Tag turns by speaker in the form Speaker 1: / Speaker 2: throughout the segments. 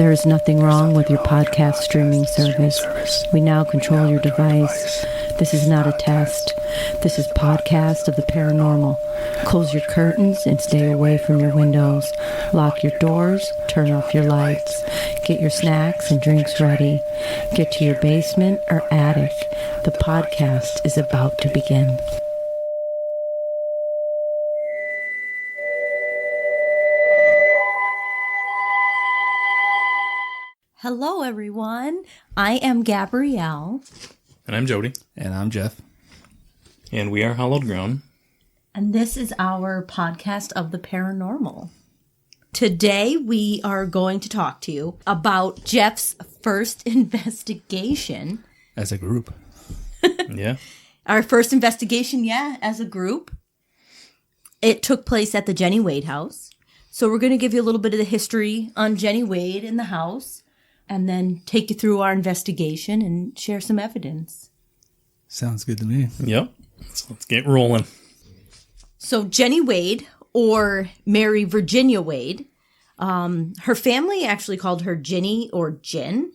Speaker 1: There is nothing wrong with your podcast streaming service. We now control your device. This is not a test. This is Podcast of the Paranormal. Close your curtains and stay away from your windows. Lock your doors, turn off your lights. Get your snacks and drinks ready. Get to your basement or attic. The podcast is about to begin. Hello, everyone. I am Gabrielle.
Speaker 2: And I'm Jody.
Speaker 3: And I'm Jeff.
Speaker 2: And we are Hallowed Ground.
Speaker 1: And this is our podcast of the paranormal. Today, we are going to talk to you about Jeff's first investigation.
Speaker 3: As a group.
Speaker 2: Yeah.
Speaker 1: Our first investigation, as a group. It took place at the Jennie Wade house. So we're going to give you a little bit of the history on Jennie Wade in the house. And then take you through our investigation and share some evidence.
Speaker 3: Sounds good to me.
Speaker 2: Yep. So let's get rolling.
Speaker 1: So Jennie Wade, or Mary Virginia Wade, her family actually called her Ginny or Jin.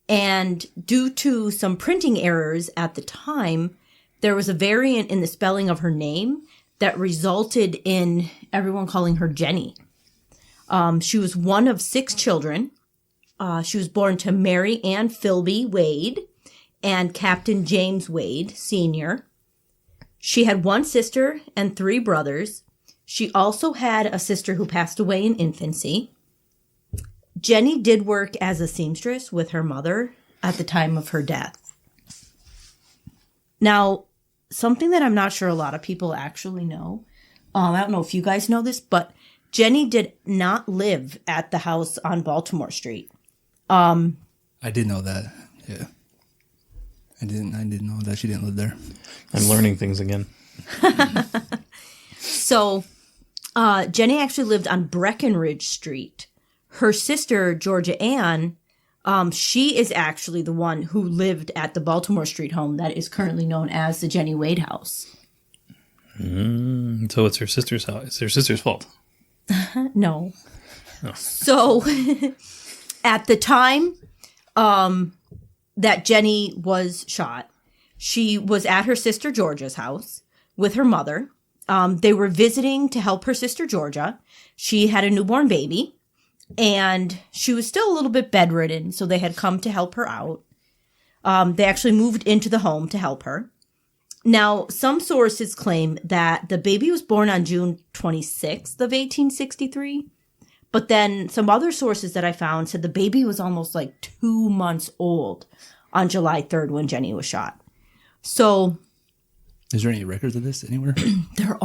Speaker 1: And due to some printing errors at the time, there was a variant in the spelling of her name that resulted in everyone calling her Jenny. She was one of 6 children. She was born to Mary Ann Philby Wade and Captain James Wade, Sr. She had 1 sister and 3 brothers. She also had a sister who passed away in infancy. Jenny did work as a seamstress with her mother at the time of her death. Now, something that I'm not sure a lot of people actually know, I don't know if you guys know this, but Jenny did not live at the house on Baltimore Street.
Speaker 3: I did know that. Yeah. I didn't know that she didn't live there.
Speaker 2: I'm learning things again.
Speaker 1: So, Jenny actually lived on Breckenridge Street. Her sister, Georgia Ann, she is actually the one who lived at the Baltimore Street home that is currently known as the Jennie Wade house.
Speaker 2: So it's her sister's house. It's her sister's fault.
Speaker 1: No.
Speaker 2: Oh.
Speaker 1: So, at the time that Jenny was shot, she was at her sister Georgia's house with her mother. They were visiting to help her sister Georgia. She had a newborn baby, and she was still a little bit bedridden, so they had come to help her out. They actually moved into the home to help her. Now, some sources claim that the baby was born on June 26th of 1863. But then some other sources that I found said the baby was almost like 2 months old on July 3rd when Jenny was shot. So,
Speaker 3: is there any records of this anywhere?
Speaker 1: There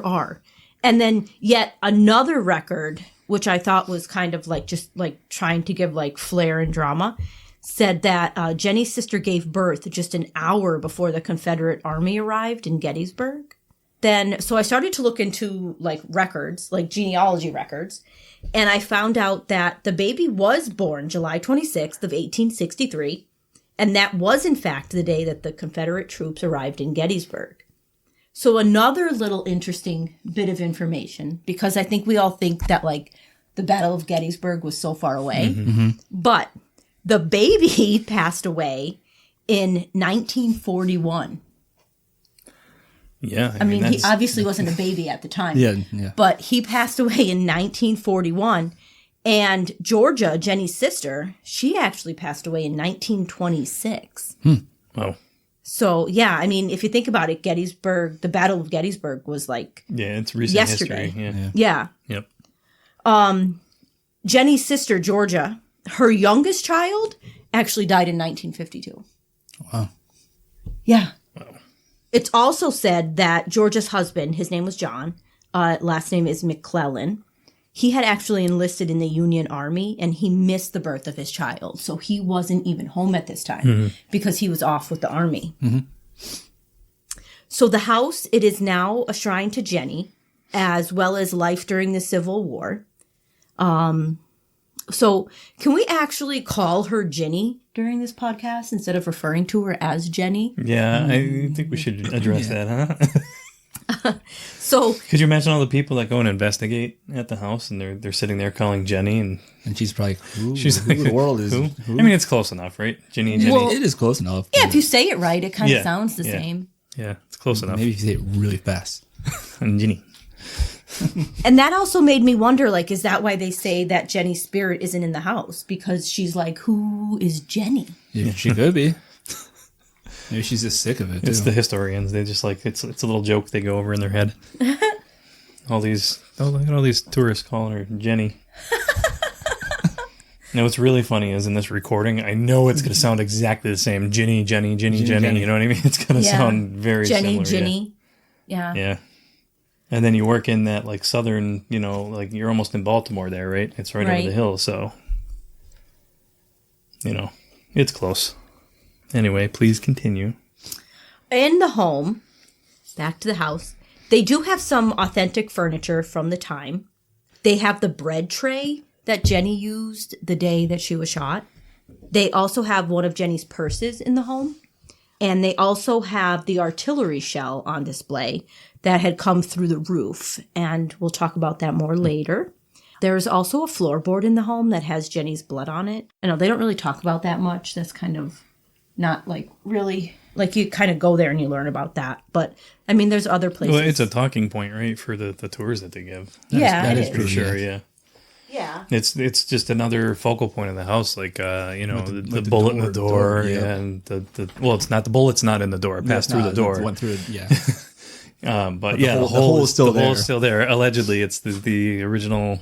Speaker 1: are. And then yet another record, which I thought was kind of like just like trying to give like flair and drama, said that Jenny's sister gave birth just an hour before the Confederate Army arrived in Gettysburg. So I started to look into like records, like genealogy records, and I found out that the baby was born July 26th of 1863, and that was in fact the day that the Confederate troops arrived in Gettysburg. So another little interesting bit of information, because I think we all think that like the Battle of Gettysburg was so far away, but the baby passed away in 1941.
Speaker 2: Yeah.
Speaker 1: I mean, he obviously wasn't a baby at the time.
Speaker 3: Yeah.
Speaker 1: But he passed away in 1941. And Georgia, Jenny's sister, she actually passed away in 1926.
Speaker 2: Oh.
Speaker 1: So, yeah, I mean, if you think about it, Gettysburg, the Battle of Gettysburg was like
Speaker 2: it's recent
Speaker 1: yesterday.
Speaker 2: History.
Speaker 1: Yeah.
Speaker 2: Yep.
Speaker 1: Jenny's sister, Georgia, her youngest child actually died in 1952.
Speaker 3: Wow.
Speaker 1: Yeah. It's also said that Georgia's husband, his name was John, last name is McClellan. He had actually enlisted in the Union Army, and he missed the birth of his child. So he wasn't even home at this time because he was off with the Army. So the house, it is now a shrine to Jenny, as well as life during the Civil War. So can we actually call her Ginny during this podcast instead of referring to her as Jenny?
Speaker 2: Yeah, I think we should address that, huh?
Speaker 1: So
Speaker 2: Could you imagine all the people that go and investigate at the house, and they're sitting there calling Jenny, and
Speaker 3: she's probably who,
Speaker 2: she's
Speaker 3: who
Speaker 2: like,
Speaker 3: in the world is
Speaker 2: who?
Speaker 3: who?
Speaker 2: I mean, it's close enough, right? Jenny.
Speaker 1: Well,
Speaker 3: it is close enough.
Speaker 1: yeah, if you say it right, it kind of
Speaker 2: Yeah,
Speaker 1: sounds the
Speaker 2: yeah.
Speaker 1: same.
Speaker 2: Yeah, it's close enough.
Speaker 3: Maybe if you say it really fast.
Speaker 2: And Jenny.
Speaker 1: And that also made me wonder, like, is that why they say that Jenny's spirit isn't in the house? Because she's like, who is Jenny?
Speaker 3: Yeah, she could be. Maybe she's just sick of it, too.
Speaker 2: It's the historians. They just like it's a little joke they go over in their head. Look at all these tourists calling her Jenny. Now, what's really funny is in this recording, I know it's going to sound exactly the same. Jenny, Jenny. You know what I mean? It's going to sound very similar.
Speaker 1: Jenny. Yeah.
Speaker 2: Yeah. And then you work in that like southern, like you're almost in Baltimore there, right? It's right over the hill, so it's close. Anyway, please continue.
Speaker 1: In the home, back to the house, they do have some authentic furniture from the time. They have the bread tray that Jenny used the day that she was shot. They also have one of Jenny's purses in the home. And they also have the artillery shell on display that had come through the roof. And we'll talk about that more later. There's also a floorboard in the home that has Jenny's blood on it. I know they don't really talk about that much. That's kind of not like really, like you kind of go there and you learn about that. But I mean, there's other places.
Speaker 2: Well, it's a talking point, right, for the tours that they give.
Speaker 1: That
Speaker 3: is
Speaker 1: is
Speaker 3: true.
Speaker 2: For sure, yeah.
Speaker 1: Yeah.
Speaker 2: It's just another focal point of the house, like the
Speaker 3: the
Speaker 2: bullet in the door,
Speaker 3: yeah.
Speaker 2: and it's not the bullet's not in the door, it passed through the door.
Speaker 3: It went through it, yeah.
Speaker 2: But
Speaker 3: the
Speaker 2: yeah, the
Speaker 3: hole is still
Speaker 2: the
Speaker 3: there.
Speaker 2: hole is still there. Allegedly, it's the original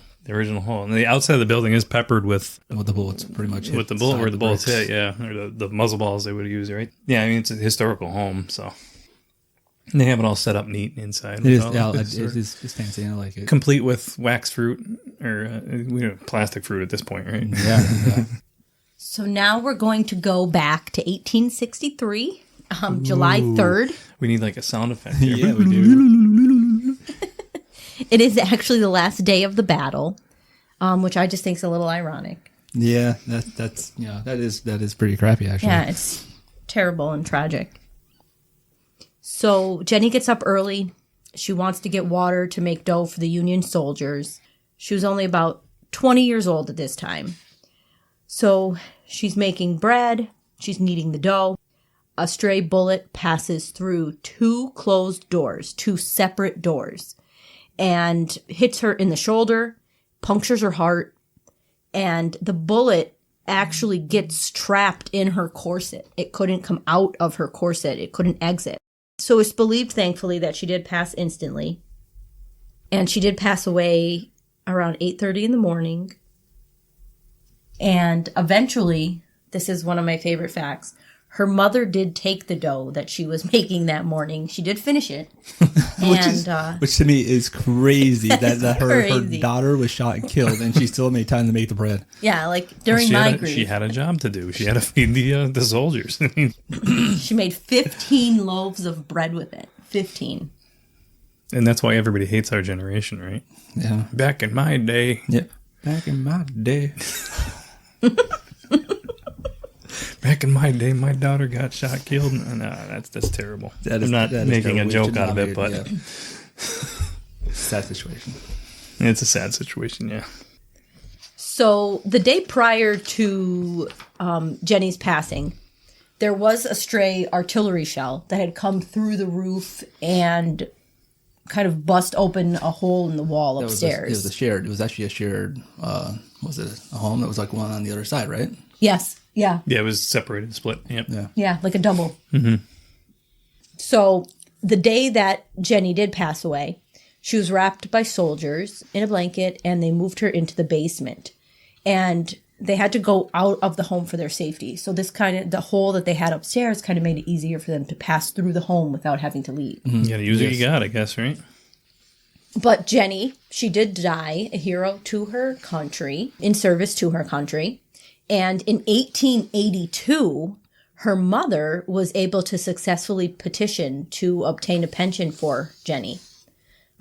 Speaker 2: hole, and the outside of the building is peppered with
Speaker 3: The bullets pretty much hit
Speaker 2: with the bullet
Speaker 3: side
Speaker 2: where
Speaker 3: of
Speaker 2: the bullets
Speaker 3: bricks.
Speaker 2: hit, yeah, or the muzzle balls they would use, right? Yeah, I mean it's a historical home, so and they have it all set up neat inside.
Speaker 3: It
Speaker 2: with
Speaker 3: is,
Speaker 2: all
Speaker 3: yeah,
Speaker 2: the
Speaker 3: it's fancy. I like it.
Speaker 2: complete with wax fruit or plastic fruit at this point, right?
Speaker 3: Yeah.
Speaker 1: So now we're going to go back to 1863, July 3rd.
Speaker 2: We need like a sound effect here.
Speaker 3: Yeah, we do.
Speaker 1: It is actually the last day of the battle, which I just think is a little ironic.
Speaker 3: Yeah, that is pretty crappy actually.
Speaker 1: Yeah, it's terrible and tragic. So Jenny gets up early. She wants to get water to make dough for the Union soldiers. She was only about 20 years old at this time. So she's making bread. She's kneading the dough. A stray bullet passes through two separate doors, and hits her in the shoulder, punctures her heart, and the bullet actually gets trapped in her corset. It couldn't come out of her corset. It couldn't exit. So it's believed, thankfully, that she did pass instantly. And she did pass away around 8:30 in the morning. And eventually, this is one of my favorite facts, her mother did take the dough that she was making that morning. She did finish it.
Speaker 3: Which to me is crazy that her
Speaker 1: crazy.
Speaker 3: daughter was shot and killed and she still made time to make the bread.
Speaker 1: Yeah, like during my grief.
Speaker 2: She had a job to do. She had to feed the soldiers. I mean,
Speaker 1: She made 15 loaves of bread with it. 15.
Speaker 2: and that's why everybody hates our generation, right?
Speaker 3: Yeah.
Speaker 2: Back in my day.
Speaker 3: Yep. Back in my day.
Speaker 2: Back in my day, my daughter got shot, killed. No, that's terrible. I'm not making a joke out of it, but
Speaker 3: sad situation.
Speaker 2: it's a sad situation, yeah.
Speaker 1: So the day prior to Jenny's passing, there was a stray artillery shell that had come through the roof and kind of bust open a hole in the wall upstairs.
Speaker 3: It was actually a shared, was it a home that was like one on the other side, right?
Speaker 1: Yes. Yeah.
Speaker 2: Yeah, it was separated, split. Yep.
Speaker 3: Yeah.
Speaker 1: Yeah, like a double. Mm-hmm. So the day that Jenny did pass away, she was wrapped by soldiers in a blanket, and they moved her into the basement. And they had to go out of the home for their safety. So the hole that they had upstairs kind of made it easier for them to pass through the home without having to leave.
Speaker 2: You gotta use what you got, I guess, right?
Speaker 1: But Jenny, she did die a hero to her country, in service to her country. And in 1882, her mother was able to successfully petition to obtain a pension for Jenny.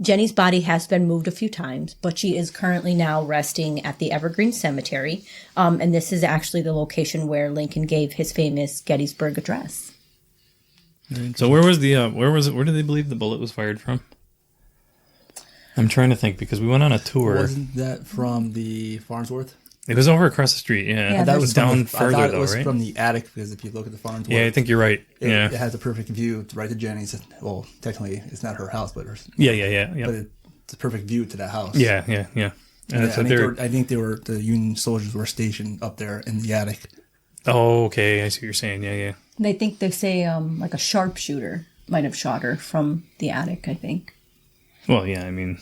Speaker 1: Jenny's body has been moved a few times, but she is currently now resting at the Evergreen Cemetery. And this is actually the location where Lincoln gave his famous Gettysburg Address.
Speaker 2: So where was it? Where did they believe the bullet was fired from? I'm trying to think because we went on a tour.
Speaker 3: Wasn't that from the Farnsworth?
Speaker 2: It was over across the street. Yeah,
Speaker 1: that
Speaker 2: was down further
Speaker 3: I thought
Speaker 2: though,
Speaker 3: it was
Speaker 2: right?
Speaker 3: from the attic because if you look at the Farnsworth,
Speaker 2: Yeah, I think you're right.
Speaker 3: it has a perfect view right to Jenny's. Well, technically, it's not her house, but
Speaker 2: Yeah.
Speaker 3: but it's a perfect view to that house.
Speaker 2: Yeah. And
Speaker 3: Yeah, I think the Union soldiers were stationed up there in the attic.
Speaker 2: Oh, okay. I see what you're saying. Yeah.
Speaker 4: They say like a sharpshooter might have shot her from the attic, I think.
Speaker 2: Well, yeah. I mean,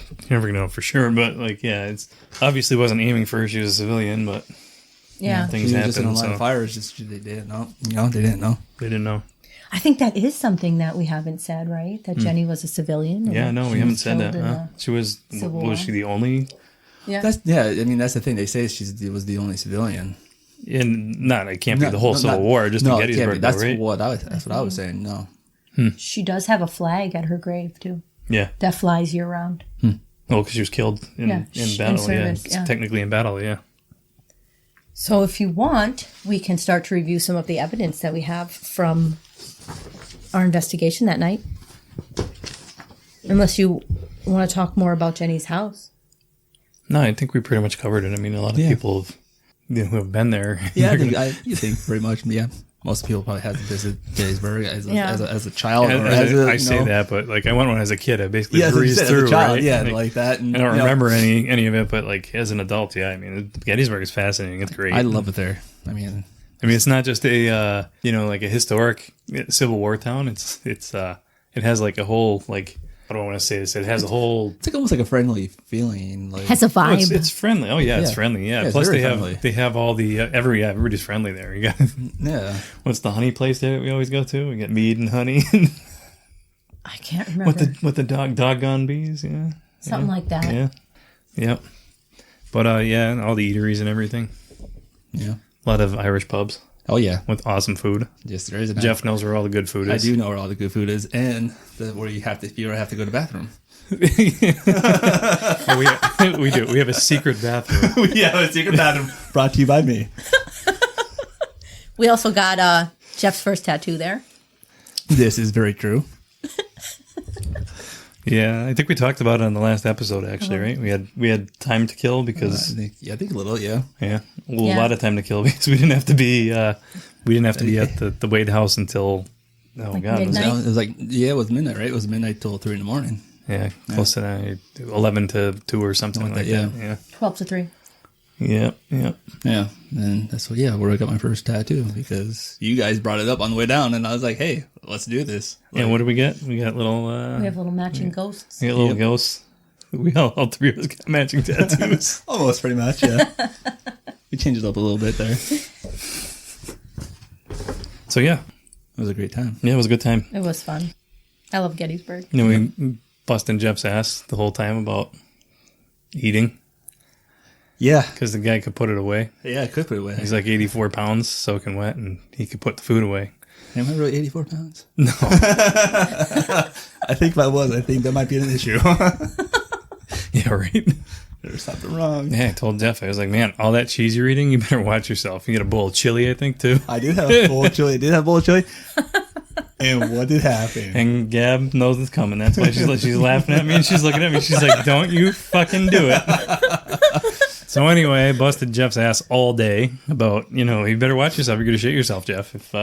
Speaker 2: you never know for sure, but like, yeah, it's obviously wasn't aiming for her. She was a civilian, but
Speaker 4: Yeah.
Speaker 2: things
Speaker 3: She was just in a
Speaker 2: happen.
Speaker 3: line
Speaker 2: So
Speaker 3: of fire. It's just they didn't know. They didn't know.
Speaker 2: they didn't know.
Speaker 1: I think that is something that we haven't said, right? That Jenny was a civilian. and
Speaker 2: Yeah, no, we
Speaker 1: she
Speaker 2: haven't
Speaker 1: was
Speaker 2: said that.
Speaker 1: killed in
Speaker 2: Huh? She was.
Speaker 1: Civil
Speaker 2: Was
Speaker 1: War.
Speaker 2: she the only?
Speaker 4: Yeah.
Speaker 3: I mean, that's the thing. They say she was the only civilian.
Speaker 2: It can't be the whole Civil War, just in
Speaker 3: it can't be.
Speaker 2: Gettysburg, though,
Speaker 3: That's
Speaker 2: right?
Speaker 3: that's what I was saying. No.
Speaker 1: She does have a flag at her grave, too,
Speaker 2: Yeah.
Speaker 1: that flies year round.
Speaker 2: Oh, because she was killed in
Speaker 1: in
Speaker 2: battle.
Speaker 1: service,
Speaker 2: It's
Speaker 1: yeah.
Speaker 2: technically in battle. Yeah.
Speaker 1: So if you want, we can start to review some of the evidence that we have from our investigation that night. Unless you want to talk more about Jenny's house.
Speaker 2: No, I think we pretty much covered it. I mean, a lot of people who have been there.
Speaker 3: Yeah, you think pretty much. Yeah, most people probably had to visit Gettysburg as a child. Or
Speaker 2: I say that, but like I went one as a kid. I basically breezed
Speaker 3: as
Speaker 2: through.
Speaker 3: a child,
Speaker 2: right?
Speaker 3: like that. And,
Speaker 2: I don't remember any of it, but like as an adult, yeah. I mean, Gettysburg is fascinating. It's great.
Speaker 3: I love it there. I mean,
Speaker 2: it's not just a like a historic Civil War town. It has like a whole like. I don't want to say this. It has a whole.
Speaker 3: it's like almost like a friendly feeling. Like
Speaker 1: Has a vibe.
Speaker 2: It's friendly. Oh yeah, it's
Speaker 3: Yeah.
Speaker 2: friendly. Yeah.
Speaker 3: Yeah, it's
Speaker 2: Plus
Speaker 3: very
Speaker 2: they
Speaker 3: friendly.
Speaker 2: have all the everybody's friendly there. You got
Speaker 3: yeah.
Speaker 2: what's the honey place that we always go to? We get mead and honey
Speaker 1: I can't remember.
Speaker 2: with the doggone bees. Yeah.
Speaker 1: Something like that.
Speaker 2: Yeah. Yep. But and all the eateries and everything.
Speaker 3: Yeah.
Speaker 2: A lot of Irish pubs
Speaker 3: Oh yeah.
Speaker 2: with awesome food.
Speaker 3: Yes, there is.
Speaker 2: Jeff knows where all the good food is.
Speaker 3: I do know where all the good food is, and where you have to if you ever have to go to the bathroom.
Speaker 2: Oh, we do. We have a secret bathroom.
Speaker 3: Yeah, a secret bathroom brought to you by me.
Speaker 1: We also got Jeff's first tattoo there.
Speaker 3: This is very true.
Speaker 2: Yeah, I think we talked about it on the last episode. Actually, right? We had time to kill because
Speaker 3: I think a little. Yeah.
Speaker 2: a
Speaker 1: Yeah.
Speaker 2: lot of time to kill because we didn't have to be at the Wade house until
Speaker 1: Like
Speaker 2: god,
Speaker 1: midnight?
Speaker 3: It was like it was midnight, right? It was midnight till 3 a.m.
Speaker 2: yeah, close to 11 to 2 or something like that. Yeah,
Speaker 1: 12 to 3.
Speaker 2: yeah.
Speaker 3: Yeah, and that's where I got my first tattoo because you guys brought it up on the way down, and I was like, "Hey, let's do this."
Speaker 2: And what did we get? We got little.
Speaker 1: We have little matching ghosts.
Speaker 2: We got little ghosts. We all three of us got matching tattoos.
Speaker 3: Almost, pretty much. Yeah, we changed it up a little bit there. It
Speaker 2: So yeah,
Speaker 3: was a great time.
Speaker 2: it was a good time.
Speaker 1: It was fun. I love Gettysburg.
Speaker 2: We busting Jeff's ass the whole time about eating
Speaker 3: Yeah,
Speaker 2: because the guy could put it away.
Speaker 3: I could put it away.
Speaker 2: He's like 84 pounds soaking wet, and he could put the food away.
Speaker 3: Am I really 84 pounds?
Speaker 2: No,
Speaker 3: I think if I was, I think that might be an issue.
Speaker 2: yeah, right.
Speaker 3: There's something wrong.
Speaker 2: Yeah, I told Jeff, I was like, man, all that cheese you're eating, you better watch yourself. You get a bowl of chili, I think, too.
Speaker 3: I did have a bowl of chili. And what did happen?
Speaker 2: And Gab knows it's coming. That's why she's laughing at me and she's looking at me. She's like, don't you fucking do it. So anyway, I busted Jeff's ass all day about, you better watch yourself. You're going to shit yourself, Jeff, if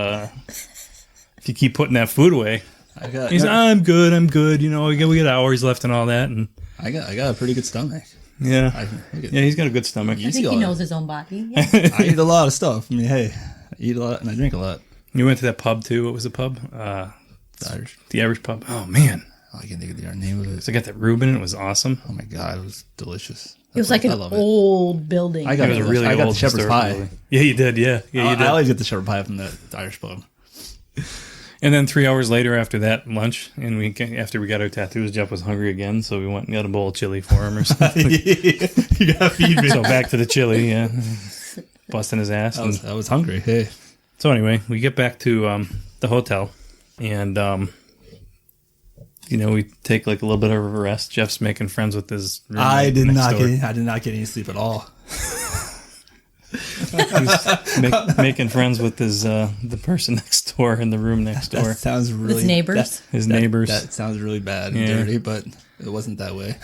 Speaker 2: you keep putting that food away. He's like, I'm good. We got hours left and all that. And
Speaker 3: I got a pretty good stomach.
Speaker 2: yeah, he's got a good stomach.
Speaker 1: I think he knows his own body. Yeah.
Speaker 3: I eat a lot of stuff. I mean, hey, I eat a lot and I drink a lot.
Speaker 2: You went to that pub too. What was the pub? The Irish pub. Oh man,
Speaker 3: I can't think of the name of it.
Speaker 2: so I got that Reuben. It was awesome.
Speaker 3: Oh my god, it was delicious.
Speaker 1: It was like an old building.
Speaker 3: I got
Speaker 2: It was a really
Speaker 3: I got
Speaker 2: old
Speaker 3: the shepherd's
Speaker 2: historical
Speaker 3: pie.
Speaker 2: building. Yeah, you did. Yeah, you did.
Speaker 3: I always get the shepherd pie from the Irish pub.
Speaker 2: And then 3 hours later, after that lunch, and after we got our tattoos, Jeff was hungry again, so we went and got a bowl of chili for him or something.
Speaker 3: You gotta feed me.
Speaker 2: So back to the chili, yeah, busting his ass.
Speaker 3: I was hungry. Hey,
Speaker 2: So anyway, we get back to the hotel, and we take like a little bit of a rest. Jeff's making friends with his roommate
Speaker 3: I did
Speaker 2: next
Speaker 3: not
Speaker 2: door.
Speaker 3: get any sleep at all.
Speaker 2: He's making friends with his the person next door in the room next door.
Speaker 3: That sounds really...
Speaker 4: His neighbors.
Speaker 2: His neighbors.
Speaker 3: That sounds really bad and
Speaker 2: Yeah.
Speaker 3: dirty, but it wasn't that way.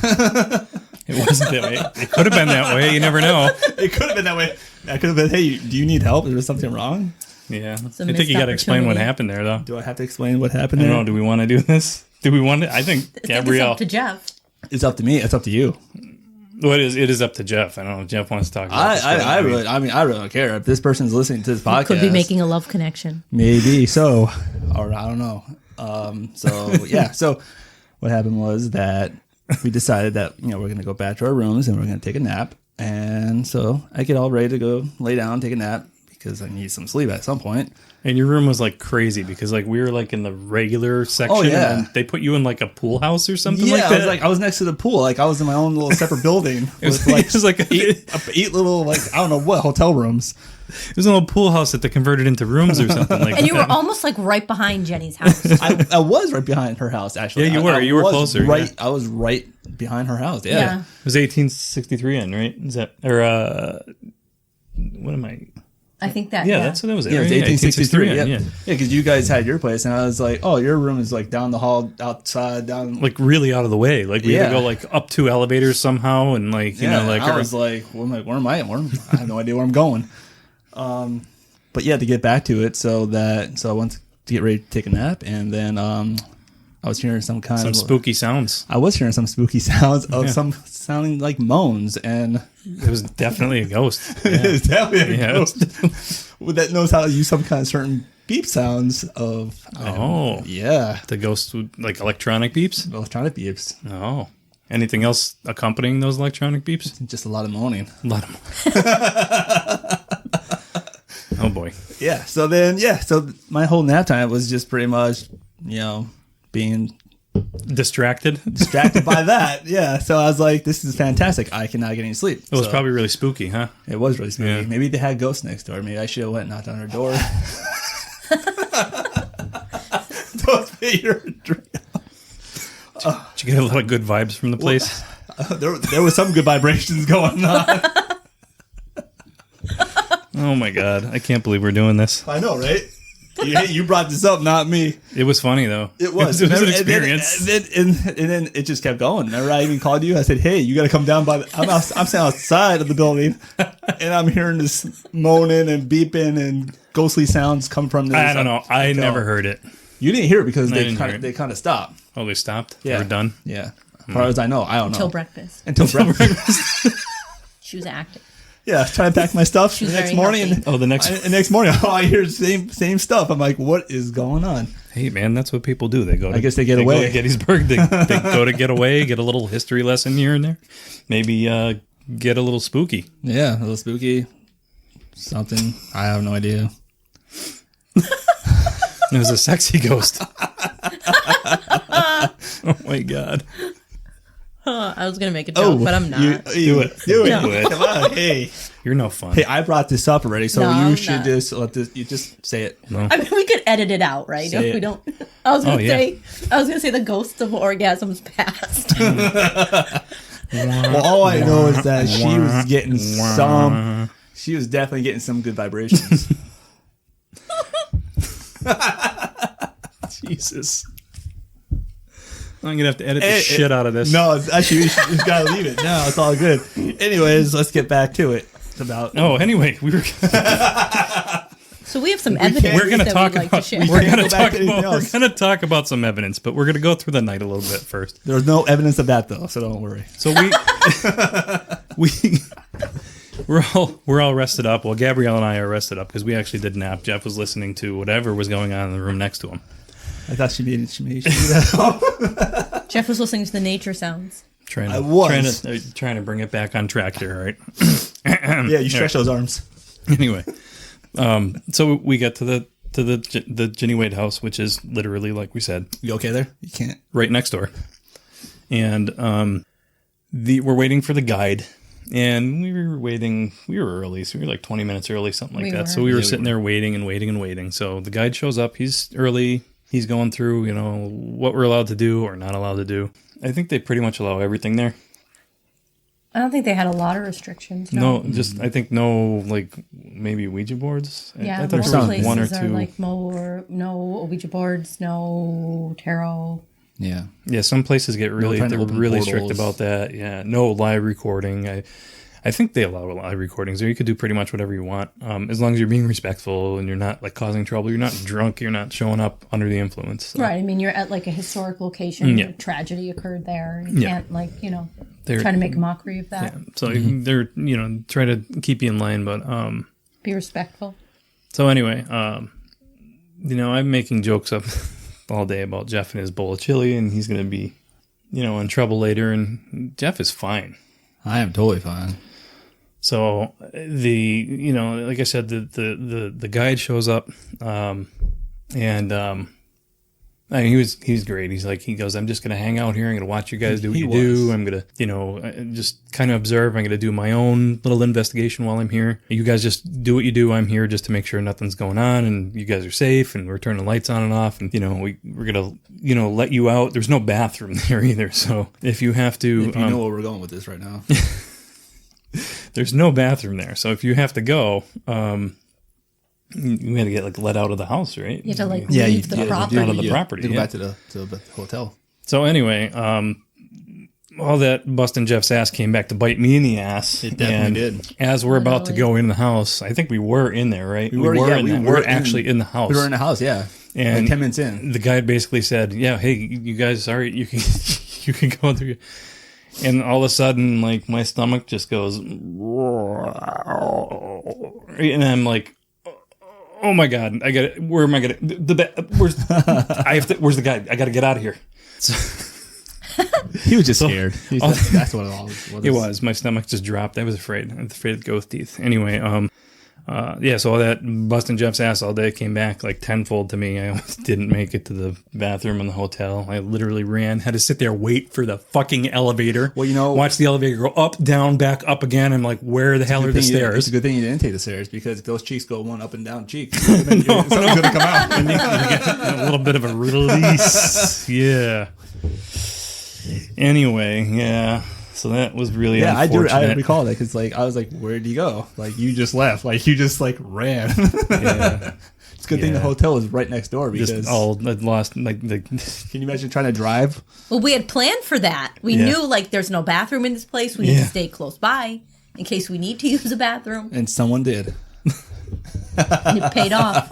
Speaker 2: It wasn't that way. It could have been that way. You never know.
Speaker 3: It could have been that way. I could have been, hey, do you need help? Is there something wrong?
Speaker 2: Yeah.
Speaker 4: a
Speaker 2: I think
Speaker 4: missed
Speaker 2: you got to explain what
Speaker 4: opportunity.
Speaker 2: happened there, though.
Speaker 3: Do I have to explain what happened
Speaker 2: I don't
Speaker 3: there?
Speaker 2: know. Do we want to do this? Do we want to? I think
Speaker 4: I think
Speaker 2: Gabrielle.
Speaker 4: it's up to Jeff.
Speaker 3: It's up to me. It's up to you.
Speaker 2: Well, it is up to Jeff. I don't know if Jeff wants to talk about this.
Speaker 3: I really don't care. If this person's listening to this podcast,
Speaker 1: Could be making a love connection.
Speaker 3: maybe so, or I don't know. So what happened was that we decided that we're going to go back to our rooms and we're going to take a nap. And so I get all ready to go lay down, take a nap because I need some sleep at some point.
Speaker 2: And your room was like crazy because like we were like in the regular section.
Speaker 3: Oh, yeah.
Speaker 2: And they put you in like a pool house or something
Speaker 3: Yeah,
Speaker 2: like that.
Speaker 3: I was next to the pool, like I was in my own little separate building with
Speaker 2: it was like
Speaker 3: eight little I don't know what hotel rooms.
Speaker 2: It was a little pool house that they converted into rooms or something like that.
Speaker 1: And you were almost like right behind Jenny's house.
Speaker 3: I was right behind her house actually.
Speaker 2: Yeah, you were. You were
Speaker 3: was
Speaker 2: closer,
Speaker 3: Right,
Speaker 2: yeah.
Speaker 3: I was right behind her house. Yeah.
Speaker 1: Yeah.
Speaker 2: It was 1863 in, right? Is that or what am I?
Speaker 4: I think that.
Speaker 2: Yeah, that's what it was.
Speaker 3: Yeah, it was
Speaker 2: right?
Speaker 3: 1863. Yeah,
Speaker 2: yeah.
Speaker 3: because you guys had your place, and I was like, "Oh, your room is like down the hall, outside, down."
Speaker 2: Like really out of the way. Like we had to
Speaker 3: Yeah.
Speaker 2: go like up two elevators somehow, and like you know, like
Speaker 3: I was like, "Where am I? I have no idea where I'm going." But yeah, to get back to it, so I went to get ready to take a nap, and then I was hearing some
Speaker 2: spooky sounds.
Speaker 3: I was hearing some spooky sounds of
Speaker 2: Yeah.
Speaker 3: some sounding like moans, and
Speaker 2: It was definitely a ghost.
Speaker 3: it's definitely a
Speaker 2: Yeah.
Speaker 3: ghost that knows how to use some kind of certain beep sounds of.
Speaker 2: Oh.
Speaker 3: Yeah,
Speaker 2: The ghost would like electronic beeps.
Speaker 3: electronic beeps.
Speaker 2: Oh. Anything else accompanying those electronic beeps?
Speaker 3: Just a lot of moaning.
Speaker 2: A lot of Oh boy.
Speaker 3: Yeah. So my whole nap time was just pretty much, being
Speaker 2: Distracted.
Speaker 3: distracted by that. Yeah. So I was like, this is fantastic. I cannot get any sleep.
Speaker 2: It was
Speaker 3: So
Speaker 2: probably really spooky, huh?
Speaker 3: it was really spooky.
Speaker 2: Yeah.
Speaker 3: Maybe they had ghosts next door. Maybe I should have went and knocked on her door. Don't pay your drink.
Speaker 2: Did you get a lot of good vibes from the place?
Speaker 3: There was some good vibrations going on.
Speaker 2: Oh my god. I can't believe we're doing this.
Speaker 3: I know, right? You brought this up, not me.
Speaker 2: It was funny though.
Speaker 3: It was.
Speaker 2: It was an
Speaker 3: And
Speaker 2: experience.
Speaker 3: then, and then it just kept going. Remember, I even called you. I said, "Hey, you got to come down by." I'm sitting outside of the building, and I'm hearing this moaning and beeping and ghostly sounds come from this.
Speaker 2: I don't know. I never heard it.
Speaker 3: You didn't hear it because
Speaker 2: didn't hear it.
Speaker 3: they kind of stopped.
Speaker 2: Oh, they stopped?
Speaker 3: Yeah,
Speaker 2: They were done?
Speaker 3: Yeah, as far as I know, I don't
Speaker 4: Until
Speaker 3: know
Speaker 4: breakfast.
Speaker 3: until breakfast.
Speaker 4: She was active.
Speaker 3: Yeah, trying to pack my stuff the
Speaker 4: was
Speaker 3: next
Speaker 4: very
Speaker 3: morning.
Speaker 4: healthy.
Speaker 2: Oh, the next...
Speaker 3: Next morning, I hear the same stuff. I'm like, what is going on?
Speaker 2: Hey, man, that's what people do. They go to...
Speaker 3: I guess they get
Speaker 2: Go
Speaker 3: away.
Speaker 2: to Gettysburg. They go to get away, get a little history lesson here and there. Maybe get a little spooky.
Speaker 3: Yeah, a little spooky. Something. I have no idea.
Speaker 2: It was a sexy ghost. Oh, my God.
Speaker 1: I was gonna make a joke, but I'm not.
Speaker 3: Do it. Do it.
Speaker 2: Do it.
Speaker 3: Come on. Hey.
Speaker 2: You're no fun.
Speaker 3: Hey, I brought this up already, so
Speaker 1: No,
Speaker 3: you
Speaker 1: I'm
Speaker 3: should
Speaker 1: not.
Speaker 3: just let this. You just say it.
Speaker 1: I mean, we could edit it out, right?
Speaker 3: Say
Speaker 1: If we
Speaker 3: it.
Speaker 1: don't. I was gonna
Speaker 2: Oh, yeah.
Speaker 1: say the ghosts of orgasms past.
Speaker 3: Well, all I know is that she was getting some. She was definitely getting some good vibrations.
Speaker 2: Jesus. I'm going to have to edit the shit out of this.
Speaker 3: No, it's actually, you just gotta leave it. No, it's all good. Anyways, let's get back to it. It's about.
Speaker 2: Oh, anyway, we were...
Speaker 1: So we have some evidence
Speaker 2: We're going to
Speaker 1: that
Speaker 2: talk
Speaker 1: we'd like
Speaker 2: about
Speaker 1: to share.
Speaker 3: can't go back to anything else.
Speaker 2: we're going to talk about some evidence, but we're going to go through the night a little bit first.
Speaker 3: There's no evidence of that though, so don't worry.
Speaker 2: So we're all rested up. Well, Gabrielle and I are rested up because we actually did nap. Jeff was listening to whatever was going on in the room next to him.
Speaker 3: I thought she made do that.
Speaker 1: Jeff was listening to the nature sounds.
Speaker 3: I was.
Speaker 2: trying to bring it back on track here, right?
Speaker 3: Yeah, you stretch those arms.
Speaker 2: Anyway, so we get to the Jennie Wade house, which is literally, like we said,
Speaker 3: You okay there? You can't.
Speaker 2: right next door. And we're waiting for the guide. And we were waiting. We were early, so we were like 20 minutes early, something like
Speaker 4: We
Speaker 2: that.
Speaker 4: were.
Speaker 2: So we were sitting there waiting and waiting and waiting. So the guide shows up. He's early. He's going through, what we're allowed to do or not allowed to do. I think they pretty much allow everything there.
Speaker 4: I don't think they had a lot of restrictions.
Speaker 2: No, just I think no, like maybe Ouija boards.
Speaker 4: Yeah,
Speaker 2: I thought
Speaker 4: most
Speaker 2: there was
Speaker 4: places
Speaker 2: one or
Speaker 4: are
Speaker 2: two.
Speaker 4: like no Ouija boards, no tarot.
Speaker 3: Yeah.
Speaker 2: Yeah, some places get really
Speaker 3: trying to
Speaker 2: they're
Speaker 3: open
Speaker 2: really
Speaker 3: portals.
Speaker 2: strict about that. Yeah, no live recording. I think they allow live recordings, or you could do pretty much whatever you want, as long as you're being respectful and you're not like causing trouble. You're not drunk. You're not showing up under the influence. So.
Speaker 4: Right. I mean, you're at like a historic location.
Speaker 2: Yeah.
Speaker 4: A tragedy occurred there. You
Speaker 2: Yeah.
Speaker 4: can't
Speaker 2: They're
Speaker 4: try to make a mockery of that.
Speaker 2: Yeah. So they're try to keep you in line, but
Speaker 4: Be respectful.
Speaker 2: so anyway, I'm making jokes up all day about Jeff and his bowl of chili, and he's gonna be in trouble later, and Jeff is fine.
Speaker 3: I am totally fine.
Speaker 2: So like I said, the guide shows up, and I mean, he was great. He goes, I'm just gonna hang out here. I'm gonna watch you guys do what you do. I'm gonna just kind of observe. I'm gonna do my own little investigation while I'm here. You guys just do what you do. I'm here just to make sure nothing's going on and you guys are safe. And we're turning the lights on and off. And we're gonna let you out. There's no bathroom there either. So if you have to,
Speaker 3: If you know where we're going with this right now.
Speaker 2: there's no bathroom there. So if you have to go, you had to get let out of the house, right?
Speaker 4: You have to
Speaker 3: you
Speaker 4: leave the
Speaker 3: do.
Speaker 4: property.
Speaker 2: Out of the property,
Speaker 3: To go
Speaker 2: yeah.
Speaker 3: back to the hotel.
Speaker 2: So anyway, all that busting Jeff's ass came back to bite me in the ass.
Speaker 3: It definitely
Speaker 2: and
Speaker 3: did.
Speaker 2: As we're about to
Speaker 4: Literally.
Speaker 2: go in the house, I think we were in there, right? We were actually in the house.
Speaker 3: We were in the house, yeah.
Speaker 2: And
Speaker 3: like 10 minutes in.
Speaker 2: The guide basically said, "Yeah, hey, you guys, all right, you can you can go through." And all of a sudden, my stomach just goes, and I'm like, "Oh my god, I got it! Where am I gonna? Where's where's the guide? I got to get out of here." So,
Speaker 3: He was just scared. That's what it all was.
Speaker 2: it was. My stomach just dropped. I was afraid. I was afraid of ghost teeth. Anyway, so all that busting Jeff's ass all day came back tenfold to me. I almost didn't make it to the bathroom in the hotel. I literally ran, had to sit there, wait for the fucking elevator.
Speaker 3: Well,
Speaker 2: watch the elevator go up, down, back, up again. I'm like, where the hell are the
Speaker 3: It's
Speaker 2: stairs?
Speaker 3: a good thing you didn't take the stairs because if those cheeks go one up and down cheek, something's going to come out.
Speaker 2: You get a little bit of a release. Yeah. Anyway, yeah. So that was really unfortunate.
Speaker 3: I recall that because I was like, where'd you go? You just left. You just ran.
Speaker 2: Yeah.
Speaker 3: It's a good thing the hotel was right next door because
Speaker 2: Just all lost
Speaker 3: can you imagine trying to drive?
Speaker 1: Well, we had planned for that. We
Speaker 2: Yeah.
Speaker 1: knew there's no bathroom in this place. We need
Speaker 2: Yeah.
Speaker 1: to stay close by in case we need to use the bathroom.
Speaker 3: And someone did.
Speaker 1: And it paid off.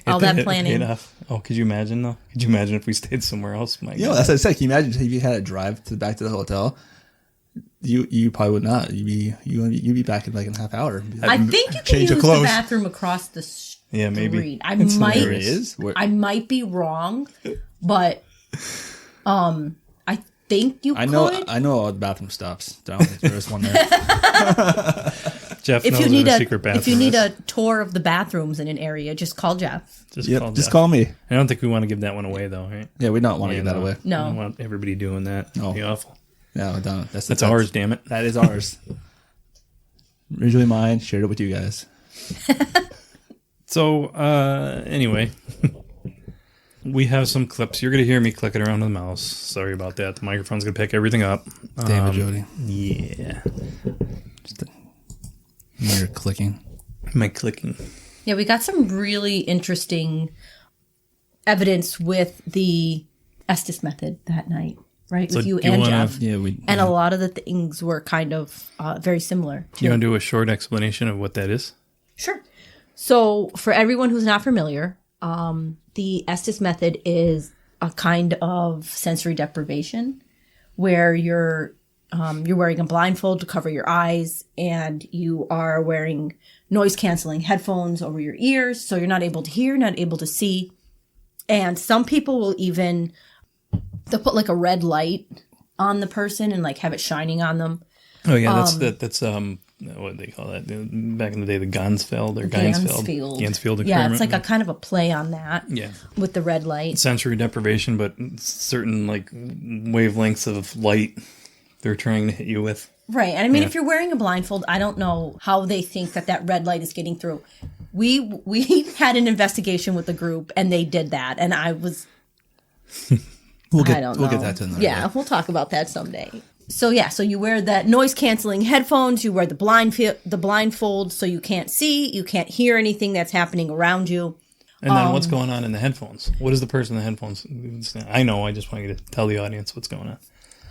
Speaker 1: All that planning.
Speaker 2: Paid off. Oh, could you imagine though? Could you imagine if we stayed somewhere else? My
Speaker 3: That's
Speaker 2: God.
Speaker 3: what I said. Can you imagine if you had to drive back to the hotel? You probably would not. You'd be back in in a half hour.
Speaker 1: I think you can
Speaker 3: Change of
Speaker 1: use the
Speaker 3: clothes.
Speaker 1: bathroom across the street.
Speaker 2: Yeah, maybe.
Speaker 1: I
Speaker 2: That's
Speaker 1: might.
Speaker 2: hilarious.
Speaker 3: There is? Where-
Speaker 1: I might be wrong, but I think you
Speaker 3: I know
Speaker 1: could.
Speaker 3: all the bathroom stops. There's one there.
Speaker 2: Jeff
Speaker 1: If
Speaker 2: knows
Speaker 1: you need
Speaker 2: where
Speaker 1: a
Speaker 2: the secret bathroom
Speaker 1: if you need
Speaker 2: is.
Speaker 1: a tour of the bathrooms in an area, just call Jeff.
Speaker 2: Just
Speaker 3: Yep, just
Speaker 2: Jeff.
Speaker 3: call me.
Speaker 2: I don't think we want to give that one away though, right?
Speaker 3: Yeah, we don't want to give that away.
Speaker 1: No.
Speaker 2: I don't want everybody doing that.
Speaker 3: No.
Speaker 2: That'd be awful.
Speaker 3: No, we don't.
Speaker 2: That's ours, damn it.
Speaker 3: That is ours. Originally mine. Shared it with you guys.
Speaker 2: So, anyway, we have some clips. You're going to hear me clicking around with the mouse. Sorry about that. The microphone's going to pick everything up.
Speaker 3: Damn it, Jody.
Speaker 2: Yeah.
Speaker 3: You're clicking.
Speaker 2: My clicking.
Speaker 1: Yeah, we got some really interesting evidence with the Estes method that night, right?
Speaker 2: So
Speaker 1: with you
Speaker 2: do you
Speaker 1: and
Speaker 2: wanna-
Speaker 1: Jeff.
Speaker 3: Yeah, we.
Speaker 1: And a lot of the things were kind of very similar.
Speaker 2: Do you want to do a short explanation of what that is?
Speaker 1: Sure. So, for everyone who's not familiar, the Estes method is a kind of sensory deprivation where you're wearing a blindfold to cover your eyes and you are wearing noise canceling headphones over your ears, so you're not able to hear, not able to see. And some people will even they'll put a red light on the person and have it shining on them.
Speaker 2: Oh, yeah, that's what do they call that? Back in the day, the Gansfeld or Gansfeld experiment.
Speaker 1: Yeah, it's a kind of a play on that.
Speaker 2: Yeah.
Speaker 1: With the red light.
Speaker 2: Sensory deprivation, but certain wavelengths of light they're trying to hit you with.
Speaker 1: Right. And I mean, if you're wearing a blindfold, I don't know how they think that red light is getting through. We had an investigation with the group and they did that. And I was,
Speaker 3: We'll get
Speaker 1: I don't know.
Speaker 3: that to another
Speaker 1: Yeah,
Speaker 3: day.
Speaker 1: we'll talk about that someday. So you wear the noise canceling headphones, you wear the blindfold so you can't see, you can't hear anything that's happening around you.
Speaker 2: And then what's going on in the headphones? What is the person in the headphones? I know, I just want you to tell the audience what's going on.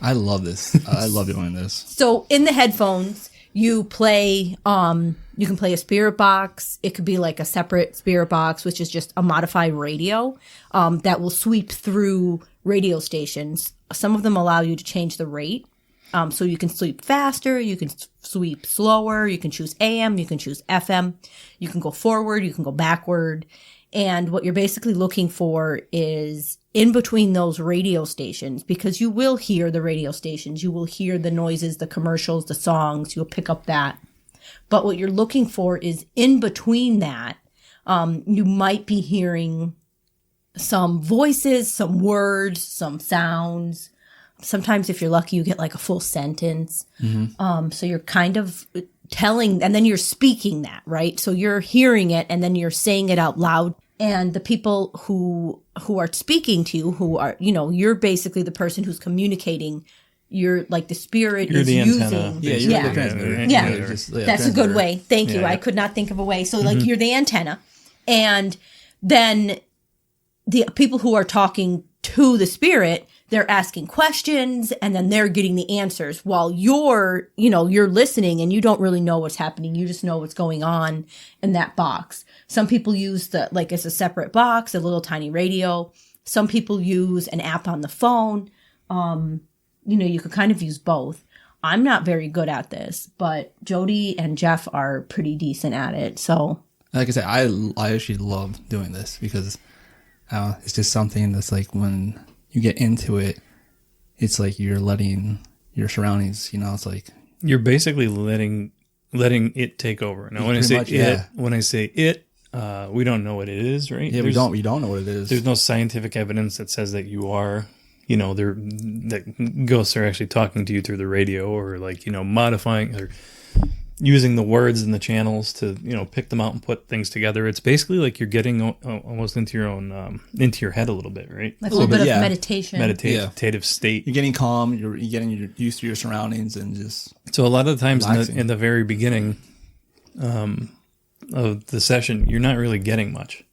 Speaker 3: I love this. I love doing this.
Speaker 1: So in the headphones, you play, you can play a spirit box. It could be like a separate spirit box, which is just a modified radio that will sweep through radio stations. Some of them allow you to change the rate. So you can sweep faster, you can sweep slower, you can choose AM, you can choose FM, you can go forward, you can go backward. And what you're basically looking for is in between those radio stations, because you will hear the radio stations, you will hear the noises, the commercials, the songs, you'll pick up that. But what you're looking for is in between that, you might be hearing some voices, some words, some sounds. Sometimes if you're lucky, you get like a full sentence. So you're kind of telling, and then you're speaking that, right? So you're hearing it and then you're saying it out loud. And the people who are speaking to you, who are, you're basically the person who's communicating. You're like the spirit
Speaker 2: You're
Speaker 1: is
Speaker 2: the
Speaker 1: using.
Speaker 2: antenna.
Speaker 3: Yeah, you're the transmitter.
Speaker 1: Yeah. That's a good way. Thank you.
Speaker 2: Yeah.
Speaker 1: I could not think of a way. So like you're the antenna. And then the people who are talking to the spirit, they're asking questions and then they're getting the answers while you're listening and you don't really know what's happening. You just know what's going on in that box. Some people use it's a separate box, a little tiny radio. Some people use an app on the phone. You could kind of use both. I'm not very good at this, but Jody and Jeff are pretty decent at it. So,
Speaker 3: like I said, I actually love doing this because it's just something that's like when you get into it, it's like you're letting your surroundings, it's like
Speaker 2: You're basically letting it take over. Now, when I say it, we don't know what it is, right?
Speaker 3: Yeah, we don't know what it is.
Speaker 2: There's no scientific evidence that says that you are, that ghosts are actually talking to you through the radio or modifying or using the words and the channels to, pick them out and put things together. It's basically like you're getting almost into your own, into your head a little bit, right?
Speaker 1: like a little bit of meditation.
Speaker 2: Meditative state.
Speaker 3: You're getting calm. You're getting used to your surroundings and just.
Speaker 2: So a lot of the times
Speaker 3: relaxing.
Speaker 2: in the very beginning of the session, you're not really getting much,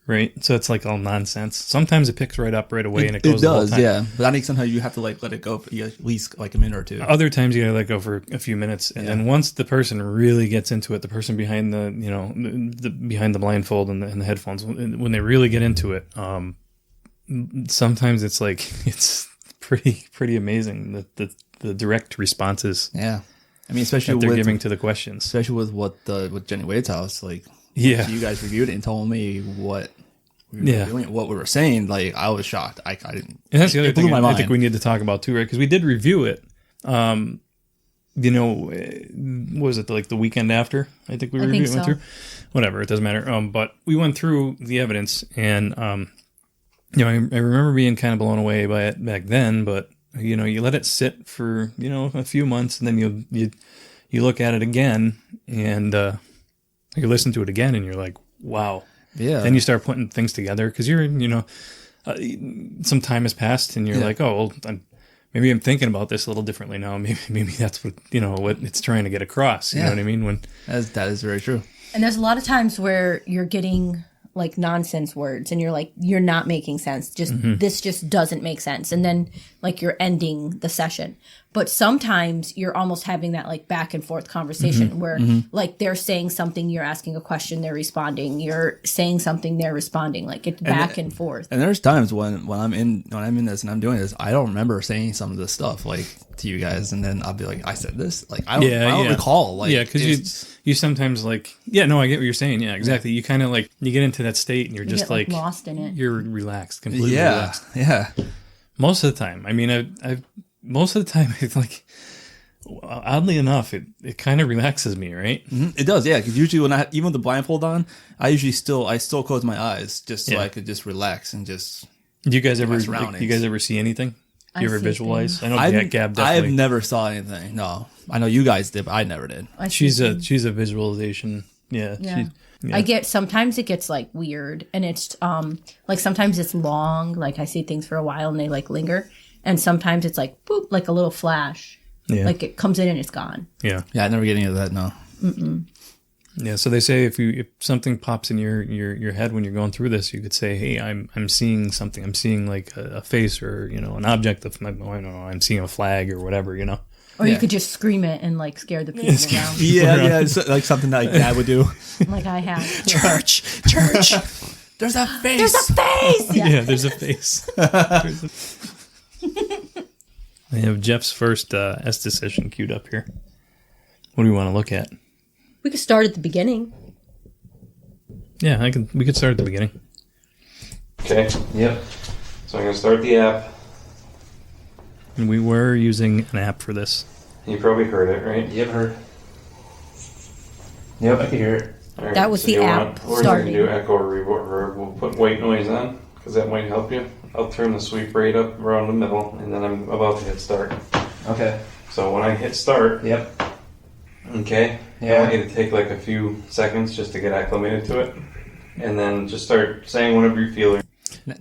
Speaker 2: right? So it's like all nonsense. Sometimes it picks right up right away and it goes.
Speaker 3: It does,
Speaker 2: the whole time.
Speaker 3: yeah. But I think sometimes you have to let it go for at least like a minute or two.
Speaker 2: Other times you gotta let go for a few minutes, and then once the person really gets into it, the person behind the behind the blindfold and the headphones, when they really get into it, sometimes it's like it's pretty amazing the direct responses.
Speaker 3: Yeah. I mean, especially
Speaker 2: that they're
Speaker 3: with
Speaker 2: giving to the questions.
Speaker 3: especially with with Jennie Wade's house, like you guys reviewed it and told me what we were doing, what we were saying. Like I was shocked. I didn't.
Speaker 2: And that's the other thing I think
Speaker 3: mind.
Speaker 2: we need to talk about too, right? Because we did review it. Was it like the weekend after? I think we went through. Whatever, it doesn't matter. But we went through the evidence, and I remember being kind of blown away by it back then. But you let it sit for a few months, and then you look at it again, and you listen to it again, and you're like, wow.
Speaker 3: Yeah.
Speaker 2: Then you start putting things together because you're some time has passed, and you're like, oh, well, maybe I'm thinking about this a little differently now. Maybe that's what what it's trying to get across. You know what I mean?
Speaker 3: That is very true.
Speaker 1: And there's a lot of times where you're getting like nonsense words and you're like, you're not making sense. This just doesn't make sense. And then like you're ending the session. But sometimes you're almost having that like back and forth conversation where like they're saying something, you're asking a question, they're responding. You're saying something, they're responding. Like it's back and forth.
Speaker 3: And there's times when I'm in this and I'm doing this, I don't remember saying some of this stuff like to you guys, and then I'll be like, I said this. Like I don't recall. Like
Speaker 2: because you sometimes like I get what you're saying. Yeah, exactly. You kind of like you get into that state and you're just
Speaker 1: get,
Speaker 2: like
Speaker 1: lost in it.
Speaker 2: You're relaxed, completely relaxed.
Speaker 3: Yeah.
Speaker 2: Most of the time. I mean, most of the time, it's like, oddly enough, it kind of relaxes me, right?
Speaker 3: Mm-hmm. It does, yeah. Because usually when even with the blindfold on, I still close my eyes just so I could just relax and just.
Speaker 2: Do you guys ever see anything? Do you ever visualize?
Speaker 1: Things.
Speaker 2: I know Gab definitely.
Speaker 3: I've never saw anything. No, I know you guys did, but I never did.
Speaker 2: She's a visualization. Yeah.
Speaker 1: Sometimes it gets like weird, and it's like sometimes it's long. Like I see things for a while and they like linger. And sometimes it's like, boop, like a little flash.
Speaker 2: Yeah.
Speaker 1: Like it comes in and it's gone.
Speaker 2: Yeah.
Speaker 3: Yeah, I never get any of that, no.
Speaker 2: Yeah, so they say if something pops in your head when you're going through this, you could say, "Hey, I'm seeing something. I'm seeing like a face or an object of I don't know. I'm seeing a flag or whatever,
Speaker 1: Or you could just scream it and like scare the people around.
Speaker 3: Yeah, it's like something that Dad would do.
Speaker 1: Like I have.
Speaker 3: Church. There's a face.
Speaker 1: There's a face.
Speaker 2: Yeah, there's a face. I have Jeff's first esthetician queued up here. What do we want to look at?
Speaker 1: We could start at the beginning.
Speaker 2: Yeah, we could start at the beginning.
Speaker 5: Okay. Yep. So I'm going to start the app.
Speaker 2: And we were using an app for this.
Speaker 5: You probably heard it, right?
Speaker 3: Yep, heard. Yep, I can hear it.
Speaker 5: All right,
Speaker 1: That was the
Speaker 5: you
Speaker 1: app
Speaker 5: Or
Speaker 1: starting.
Speaker 5: you can do echo or reverb. We'll put white noise on because that might help you. I'll turn the sweep rate up around the middle, and then I'm about to hit start.
Speaker 3: Okay.
Speaker 5: So when I hit start,
Speaker 3: Yep.
Speaker 5: okay,
Speaker 3: Yeah.
Speaker 5: I want you to take like a few seconds just to get acclimated to it, and then just start saying whatever you feel.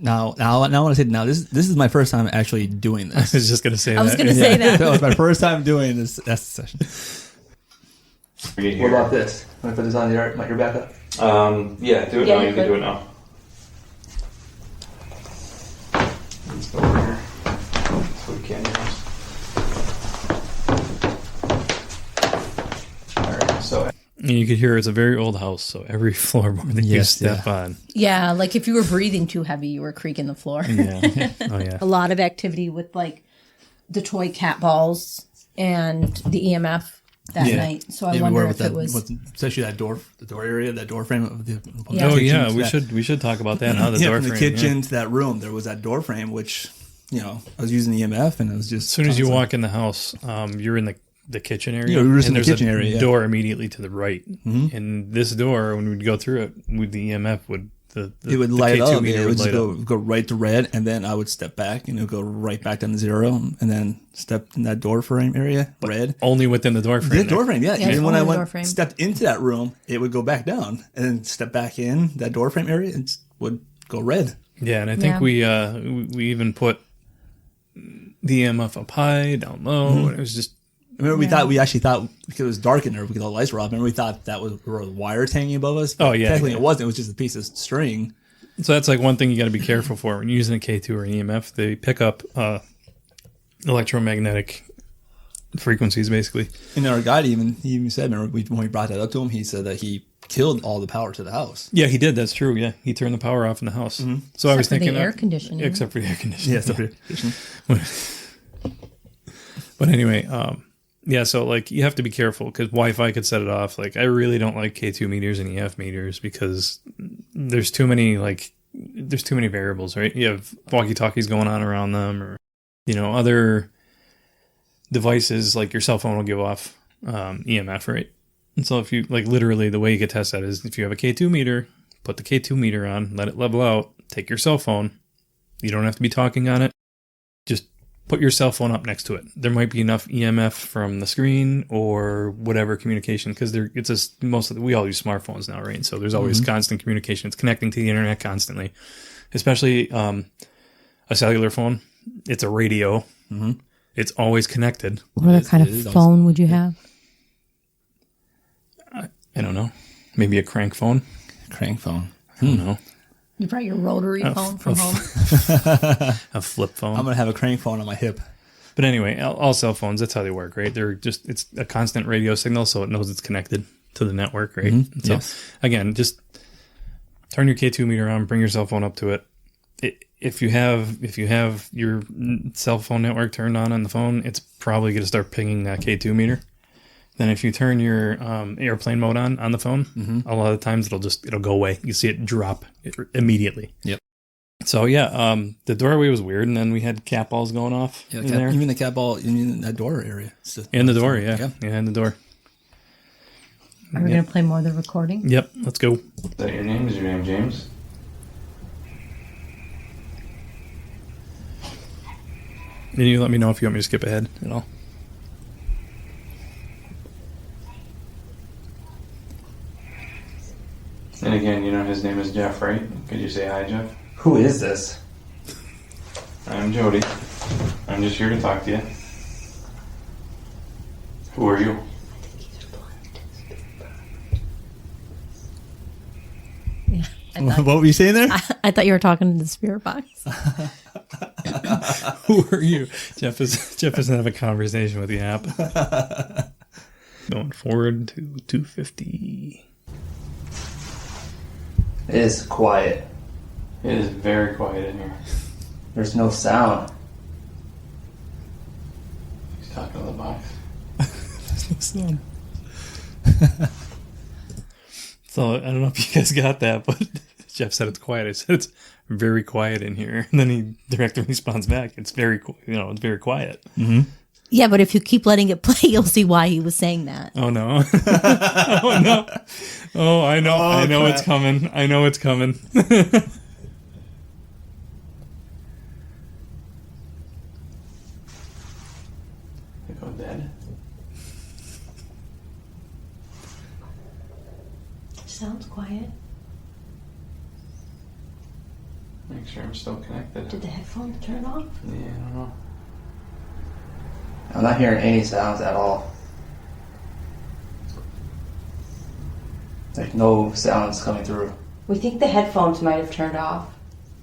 Speaker 3: Now I want to say this is my first time actually doing
Speaker 2: I
Speaker 3: this.
Speaker 2: was just going to say
Speaker 1: I was
Speaker 2: that.
Speaker 1: going to say that.
Speaker 3: That was my first time doing this session.
Speaker 5: Read
Speaker 3: What
Speaker 5: here.
Speaker 3: about this? Want to put this on your backup?
Speaker 5: Yeah, do it
Speaker 1: Yeah,
Speaker 5: now.
Speaker 1: you
Speaker 5: You can
Speaker 1: could.
Speaker 5: do it now. Let's go over here. So we can use. Alright, so
Speaker 2: And you could hear it's a very old house, so every floorboard that you
Speaker 3: Yes,
Speaker 2: step on.
Speaker 1: Yeah, like if you were breathing too heavy, you were creaking the floor.
Speaker 2: Yeah. Oh, yeah.
Speaker 1: A lot of activity with like the toy cat balls and the EMF that
Speaker 3: Yeah.
Speaker 1: night. So I
Speaker 3: Yeah, we
Speaker 1: wonder
Speaker 3: were
Speaker 1: if
Speaker 3: with
Speaker 1: it
Speaker 3: that,
Speaker 1: was.
Speaker 3: especially that door area, that door frame of the
Speaker 1: Yeah.
Speaker 2: Oh, yeah.
Speaker 3: kitchen.
Speaker 2: We should talk about that now. The
Speaker 3: Yeah,
Speaker 2: door
Speaker 3: from the
Speaker 2: frame,
Speaker 3: kitchen
Speaker 2: yeah.
Speaker 3: to that room, there was that door frame, which I was using the EMF, and it was just
Speaker 2: As soon as you walk in the house, you're in the kitchen area.
Speaker 3: Yeah, we were just
Speaker 2: and
Speaker 3: in the
Speaker 2: there's
Speaker 3: kitchen
Speaker 2: a
Speaker 3: area, yeah.
Speaker 2: door immediately to the right. Mm-hmm. And this door, when we'd go through it, with the EMF would
Speaker 3: it would
Speaker 2: the
Speaker 3: light
Speaker 2: K2
Speaker 3: up.
Speaker 2: meter
Speaker 3: It would just
Speaker 2: light
Speaker 3: go right to red, and then I would step back, and it would go right back down to 0, and then step in that door frame area, red.
Speaker 2: only within the door frame.
Speaker 3: The
Speaker 2: there.
Speaker 3: door frame, yeah.
Speaker 1: Yeah,
Speaker 3: Even when
Speaker 1: only
Speaker 3: I
Speaker 1: the door frame.
Speaker 3: stepped into that room, it would go back down, and then step back in that door frame area, it would go red.
Speaker 2: Yeah, and I think
Speaker 1: Yeah.
Speaker 2: we even put the EMF up high, down low,
Speaker 3: Mm-hmm.
Speaker 2: and it was just
Speaker 3: I remember we actually thought because it was dark in there because all the lights were off. Remember we thought that were wires hanging above us. But
Speaker 2: Oh, yeah,
Speaker 3: technically
Speaker 2: yeah.
Speaker 3: it wasn't. It was just a piece of string.
Speaker 2: so that's like one thing you got to be careful for when you're using a K2 or an EMF. They pick up electromagnetic frequencies, basically.
Speaker 3: And our guide he even said, remember when we brought that up to him, he said that he killed all the power to the house.
Speaker 2: Yeah, he did. That's true. Yeah, he turned the power off in the house.
Speaker 3: Mm-hmm.
Speaker 2: So I was
Speaker 1: Except for
Speaker 2: thinking
Speaker 1: the air conditioning.
Speaker 2: except for the air conditioning.
Speaker 3: Yeah, separate.
Speaker 2: But anyway, yeah, so like you have to be careful because Wi-Fi could set it off. Like I really don't like K2 meters and EF meters because there's too many variables, right? You have walkie-talkies going on around them, or other devices like your cell phone will give off EMF, right? And so if you literally the way you could test that is if you have a K2 meter, put the K2 meter on, let it level out, take your cell phone. You don't have to be talking on it. Just put your cell phone up next to it. There might be enough EMF from the screen or whatever communication because we all use smartphones now, right? So there's always constant communication. It's connecting to the internet constantly, especially a cellular phone. It's a radio. Mm-hmm. It's always connected.
Speaker 1: What other kind of phone would you have?
Speaker 2: I don't know. Maybe a crank phone.
Speaker 3: Crank phone.
Speaker 2: I don't know.
Speaker 1: You brought your rotary phone from home.
Speaker 2: A flip phone.
Speaker 3: I'm going to have a crank phone on my hip.
Speaker 2: But anyway, all cell phones, that's how they work, right? It's a constant radio signal, so it knows it's connected to the network, right?
Speaker 3: Mm-hmm.
Speaker 2: So
Speaker 3: Yes.
Speaker 2: again, just turn your K2 meter on, bring your cell phone up to it. If you have your cell phone network turned on the phone, it's probably going to start pinging that K2 meter. Then if you turn your airplane mode on the phone, a lot of times it'll go away. You see it drop immediately.
Speaker 3: Yep.
Speaker 2: So yeah, the doorway was weird, and then we had cat balls going off in there.
Speaker 3: Even the cat ball in that door area.
Speaker 2: In the door, yeah, in the door.
Speaker 1: Are we going to play more of the recording?
Speaker 2: Yep, let's go.
Speaker 5: Is that your name? Is your name James?
Speaker 2: And you let me know if you want me to skip ahead at all.
Speaker 5: And again, his name is Jeff, right? Could you say hi, Jeff?
Speaker 3: Who is this?
Speaker 5: I'm Jody. I'm I'm just here to talk to you. Who are you?
Speaker 1: Yeah.
Speaker 3: What were you saying there?
Speaker 1: I thought you were talking to the spirit box.
Speaker 2: Who are you? Jeff doesn't have a conversation with the app. Going forward to 250.
Speaker 3: It is quiet.
Speaker 5: It is very quiet in here.
Speaker 3: There's no sound.
Speaker 5: He's talking to the box.
Speaker 2: So I don't know if you guys got that, but Jeff said it's quiet. I said it's very quiet in here, and then he directly responds back. It's very, it's very quiet.
Speaker 3: Mm-hmm.
Speaker 1: Yeah, but if you keep letting it play, you'll see why he was saying that.
Speaker 2: Oh no! Oh no! Oh, I know! I know
Speaker 3: crap.
Speaker 2: it's coming! I know it's coming!
Speaker 5: They go dead.
Speaker 1: Sounds quiet.
Speaker 5: Make sure I'm still connected.
Speaker 1: Did the headphones turn off?
Speaker 5: Yeah, I don't know.
Speaker 3: I'm not hearing any sounds at all. Like no sounds coming through.
Speaker 1: We think the headphones might have turned off.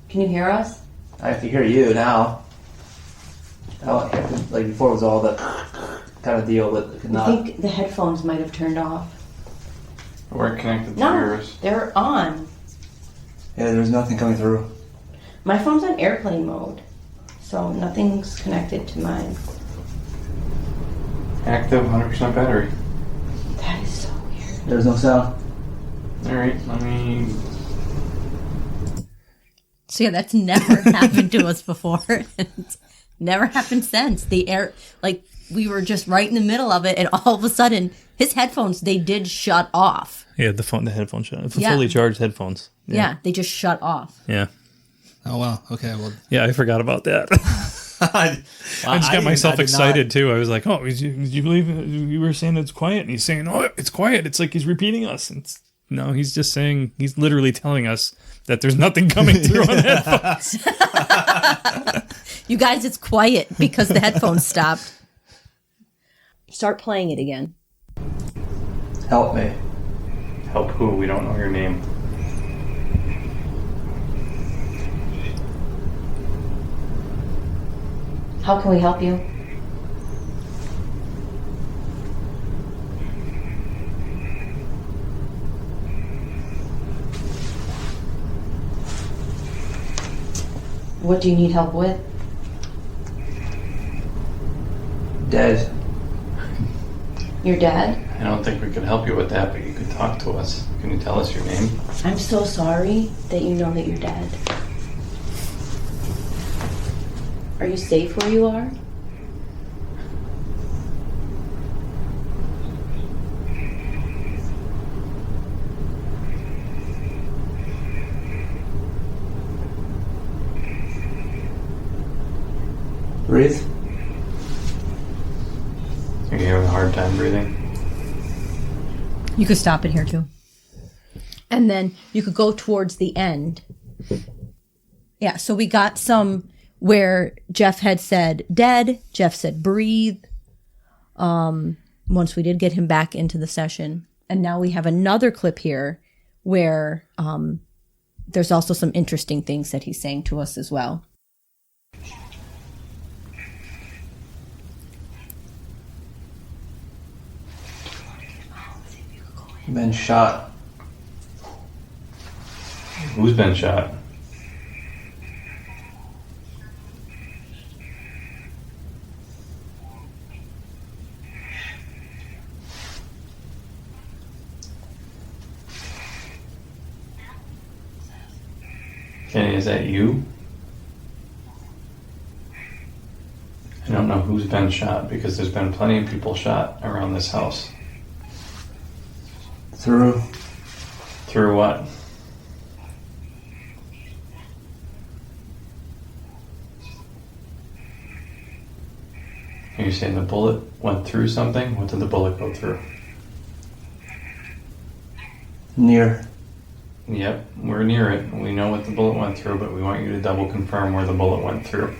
Speaker 1: Can you hear us?
Speaker 3: I can hear you now. Like before it was all the kind of deal, but it could not.
Speaker 1: I think the headphones might have turned off.
Speaker 5: We're connected to
Speaker 1: No,
Speaker 5: yours.
Speaker 1: they're on.
Speaker 3: Yeah, there's nothing coming through.
Speaker 1: My phone's on airplane mode, so nothing's connected to mine.
Speaker 5: Active, 100% battery.
Speaker 1: That is so weird.
Speaker 3: There's no sound.
Speaker 5: Alright, let me...
Speaker 1: So yeah, that's never happened to us before. And never happened since. The air, like, we were just right in the middle of it, and all of a sudden, his headphones, they did shut off.
Speaker 2: Yeah, the headphone shut.
Speaker 1: Yeah.
Speaker 2: Fully charged headphones.
Speaker 1: Yeah, they just shut off.
Speaker 2: Yeah.
Speaker 3: Oh wow. Okay. Well.
Speaker 2: Yeah, I forgot about that. I just got myself excited too. I was like, "Oh, did you believe you were saying it's quiet?" And he's saying, "Oh, it's quiet." It's like he's repeating us. No, he's just saying. He's literally telling us that there's nothing coming through on the headphones.
Speaker 1: You guys, it's quiet because the headphones stopped. Start playing it again.
Speaker 3: Help me.
Speaker 5: Help who? We don't know your name.
Speaker 1: How can we help you? What do you need help with?
Speaker 3: Dead.
Speaker 1: Your dad?
Speaker 5: I don't think we can help you with that, but you could talk to us. Can you tell us your name?
Speaker 1: I'm so sorry that you know that you're dead. Are you safe where you are?
Speaker 3: Breathe.
Speaker 5: Are you having a hard time breathing?
Speaker 1: You could stop it here too. And then you could go towards the end. Yeah, so we got some where Jeff had said dead. Jeff said breathe. Once we did get him back into the session. And now we have another clip here where there's also some interesting things that he's saying to us as well.
Speaker 3: Been shot.
Speaker 5: Who's been shot? Jenny, is that you? I don't know who's been shot because there's been plenty of people shot around this house.
Speaker 3: Through.
Speaker 5: Through what? Are you saying the bullet went through something? What did the bullet go through?
Speaker 3: Near.
Speaker 5: Yep, we're near it. We know what the bullet went through, but we want you to double confirm where the bullet went through.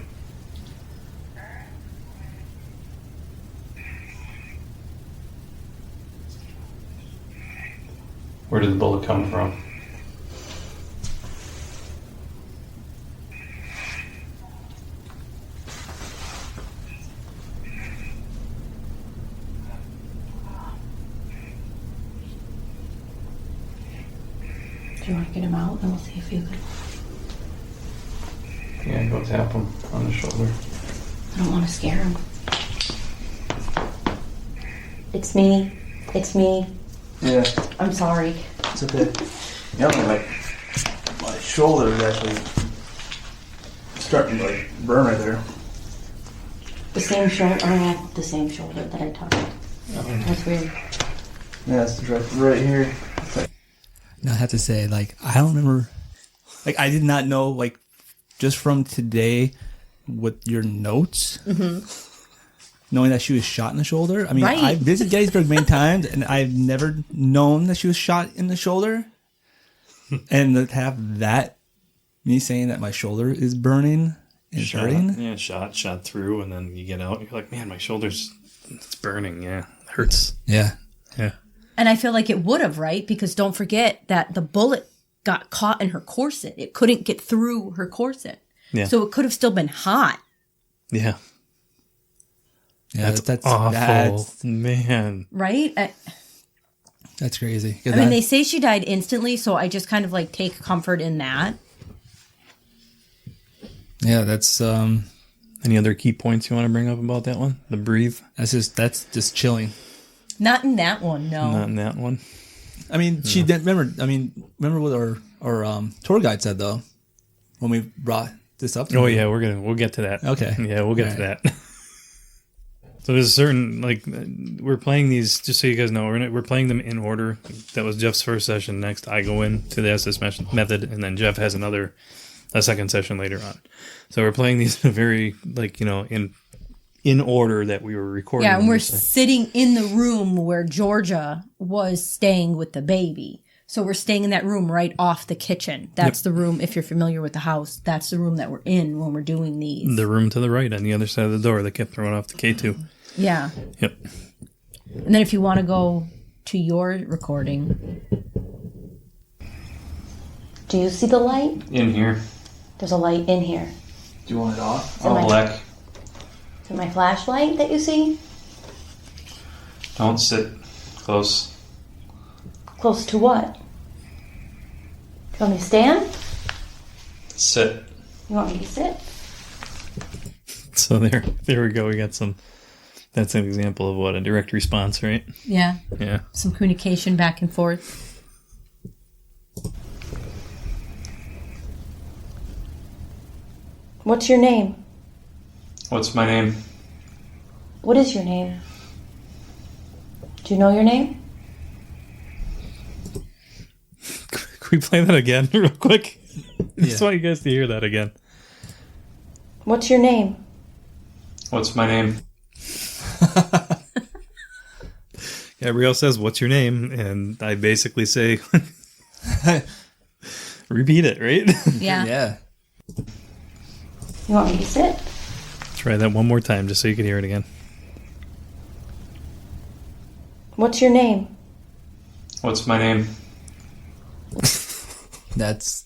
Speaker 5: Where did the bullet come from?
Speaker 1: Do you want to get him out and we'll see if you can?
Speaker 5: Yeah, go tap him on the shoulder.
Speaker 1: I don't want to scare him. It's me. It's me.
Speaker 3: Yeah,
Speaker 1: I'm sorry.
Speaker 3: it's okay. Yeah, my shoulder is actually starting to like burn right there.
Speaker 1: The same shoulder, or not the same shoulder that I touched. That's weird.
Speaker 3: Yeah, it's right here. Now I have to say, like, I don't remember, like, I did not know, like, just from today with your notes, knowing that she was shot in the shoulder. I mean,
Speaker 1: Right.
Speaker 3: I visited Gettysburg many times, and I've never known that she was shot in the shoulder. And to have that, me saying that my shoulder is burning and hurting.
Speaker 2: Yeah, shot through, and then you get out. You're like, man, my shoulder's it's burning. Yeah, it hurts.
Speaker 3: Yeah.
Speaker 2: Yeah.
Speaker 1: And I feel like it would have, right? Because don't forget that the bullet got caught in her corset. It couldn't get through her corset.
Speaker 2: Yeah.
Speaker 1: So it could have still been hot.
Speaker 2: Yeah.
Speaker 3: Yeah,
Speaker 2: That's awful, man.
Speaker 1: Right?
Speaker 3: That's crazy.
Speaker 1: I mean, they say she died instantly, so I just kind of like take comfort in that.
Speaker 3: Yeah, that's
Speaker 2: Any other key points you want to bring up about that one? The breathe?
Speaker 3: that's just chilling.
Speaker 1: Not in that one, no.
Speaker 2: Not in that one.
Speaker 3: I mean, she didn't remember. I mean, remember what our tour guide said though, when we brought this up.
Speaker 2: Oh yeah, we'll get to that.
Speaker 3: Okay.
Speaker 2: Yeah, we'll get to
Speaker 3: All
Speaker 2: that. So there's a certain, like, we're playing these, just so you guys know, we're playing them in order. That was Jeff's first session. Next, I go into the SS method, and then Jeff has a second session later on. So we're playing these very, like, you know, in order that we were recording.
Speaker 1: Yeah, and we're
Speaker 2: them.
Speaker 1: sitting in the room where Georgia was staying with the baby. So we're staying in that room right off the kitchen. That's the room, if you're familiar with the house, that's the room that we're in when we're doing these.
Speaker 2: The room to the right on the other side of the door that kept throwing off the K2.
Speaker 1: Yeah.
Speaker 2: Yep.
Speaker 1: And then if you want to go to your recording. Do you see the light?
Speaker 5: In here.
Speaker 1: There's a light in here.
Speaker 3: Do you want it off?
Speaker 1: Am I-
Speaker 5: black.
Speaker 1: Is it my flashlight that you see?
Speaker 5: Don't sit close.
Speaker 1: Close to what? Do you want me to stand?
Speaker 5: Sit.
Speaker 1: You want me to sit?
Speaker 2: So there we go. We got some. That's an example of what a direct response, right?
Speaker 1: Yeah.
Speaker 2: Yeah.
Speaker 1: Some communication back and forth. What's your name?
Speaker 5: What's my name?
Speaker 1: What is your name? Do you know your name?
Speaker 2: Can we play that again real quick? I just
Speaker 3: Yeah.
Speaker 2: want you guys to hear that again.
Speaker 1: What's your name?
Speaker 5: What's my name?
Speaker 2: Gabrielle says, "What's your name?" And I basically say, "Repeat it." Right?
Speaker 1: Yeah.
Speaker 3: Yeah.
Speaker 1: You want me to sit?
Speaker 2: Try that one more time, just so you can hear it again.
Speaker 1: What's your name?
Speaker 5: What's my name?
Speaker 3: That's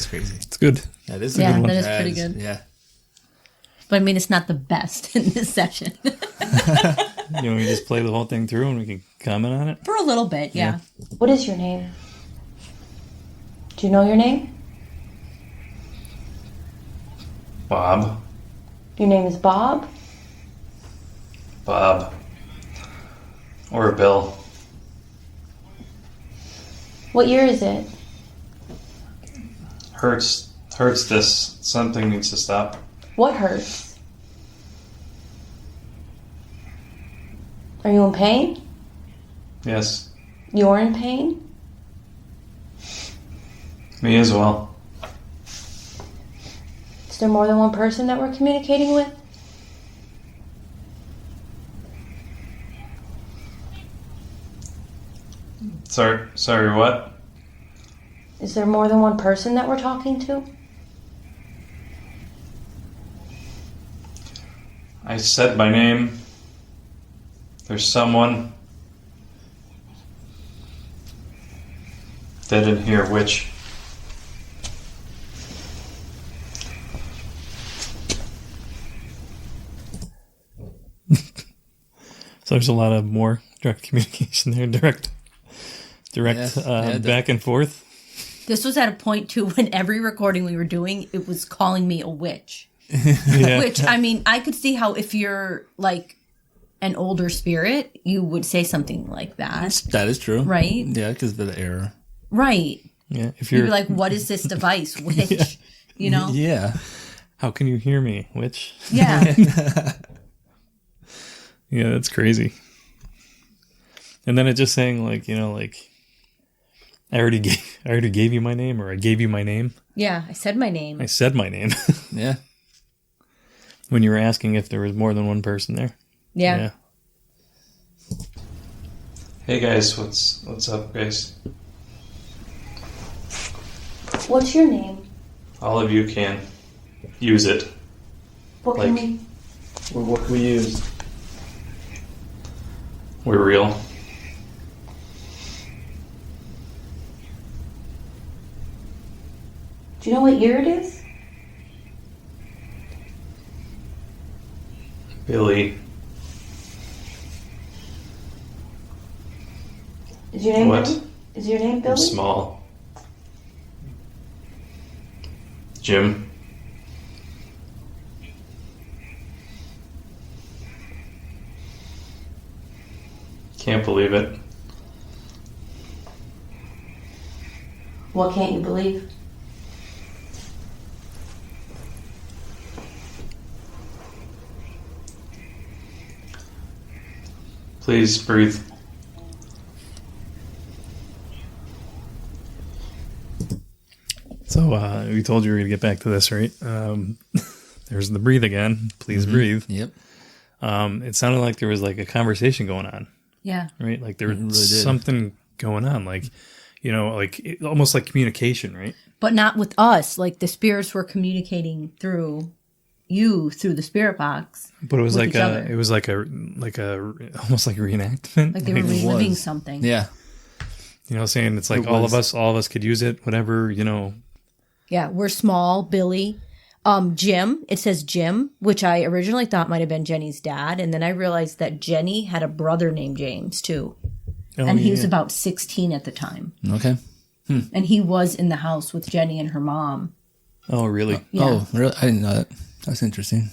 Speaker 3: crazy.
Speaker 2: It's good.
Speaker 3: That is
Speaker 1: Yeah,
Speaker 3: a good one.
Speaker 1: that is pretty good.
Speaker 3: Yeah.
Speaker 1: But I mean, it's not the best in this session.
Speaker 2: You know, we just play the whole thing through, and we can comment on it.
Speaker 1: For a little bit, yeah. What is your name? Do you know your name?
Speaker 5: Bob.
Speaker 1: Your name is Bob?
Speaker 5: Bob. Or Bill.
Speaker 1: What year is it?
Speaker 5: Hurts this. Something needs to stop.
Speaker 1: What hurts? Are you in pain?
Speaker 5: Yes.
Speaker 1: You're in pain?
Speaker 5: Me as well.
Speaker 1: Is there more than one person that we're communicating with?
Speaker 5: Sorry, what?
Speaker 1: Is there more than one person that we're talking to?
Speaker 5: I said my name. There's someone. Dead in here, which?
Speaker 2: So there's a lot of more direct communication there, direct
Speaker 3: Yeah,
Speaker 2: back and forth.
Speaker 1: This was at a point too when every recording we were doing, it was calling me a witch.
Speaker 2: Yeah.
Speaker 1: Which, I mean, I could see how if you're like an older spirit, you would say something like that.
Speaker 3: That is true.
Speaker 1: Right?
Speaker 3: Yeah, because of the error.
Speaker 1: Right.
Speaker 2: Yeah. If
Speaker 1: You'd
Speaker 2: you're
Speaker 1: be like, what is this device? Witch. You know?
Speaker 3: Yeah.
Speaker 2: how can you hear me? Which?
Speaker 1: Yeah.
Speaker 2: Yeah, that's crazy. And then it just saying like, like I already gave you my name, or I gave you my name.
Speaker 1: Yeah. I said my name.
Speaker 2: I said my name.
Speaker 3: Yeah.
Speaker 2: When you were asking if there was more than one person there.
Speaker 1: Yeah.
Speaker 5: Hey guys, what's up, guys?
Speaker 1: What's your name?
Speaker 5: All of you can use it.
Speaker 1: What
Speaker 5: Like-
Speaker 1: can we...
Speaker 5: What can we use? We're real.
Speaker 1: Do you know what year it is?
Speaker 5: Billy.
Speaker 1: Is your name
Speaker 5: What?
Speaker 1: Billy? Is your name
Speaker 5: I'm
Speaker 1: Billy?
Speaker 5: small. Jim. Can't believe it.
Speaker 1: What can't you believe?
Speaker 5: Please breathe.
Speaker 2: So we told you we were going to get back to this, right? There's the breathe again. Please breathe.
Speaker 3: Yep.
Speaker 2: It sounded like there was like a conversation going on,
Speaker 1: Yeah.
Speaker 2: right? Like there was
Speaker 3: really did.
Speaker 2: something going on, like, almost like communication, right?
Speaker 1: But not with us. Like the spirits were communicating through you through the spirit box.
Speaker 2: But it was
Speaker 1: With
Speaker 2: like
Speaker 1: each other.
Speaker 2: it was like a almost like a reenactment.
Speaker 1: Like they were
Speaker 3: it
Speaker 1: reliving
Speaker 3: was.
Speaker 1: something.
Speaker 3: Yeah.
Speaker 2: Saying it's like
Speaker 3: It
Speaker 2: all
Speaker 3: was.
Speaker 2: of us could use it, whatever,
Speaker 1: Yeah, we're small, Billy. Jim, it says Jim, which I originally thought might have been Jenny's dad. And then I realized that Jenny had a brother named James, too.
Speaker 2: Oh,
Speaker 1: And he was
Speaker 2: yeah.
Speaker 1: about 16 at the time.
Speaker 3: Okay.
Speaker 1: And he was in the house with Jenny and her mom.
Speaker 2: Oh, really?
Speaker 1: Yeah.
Speaker 3: Oh, really? I didn't know that. That's interesting.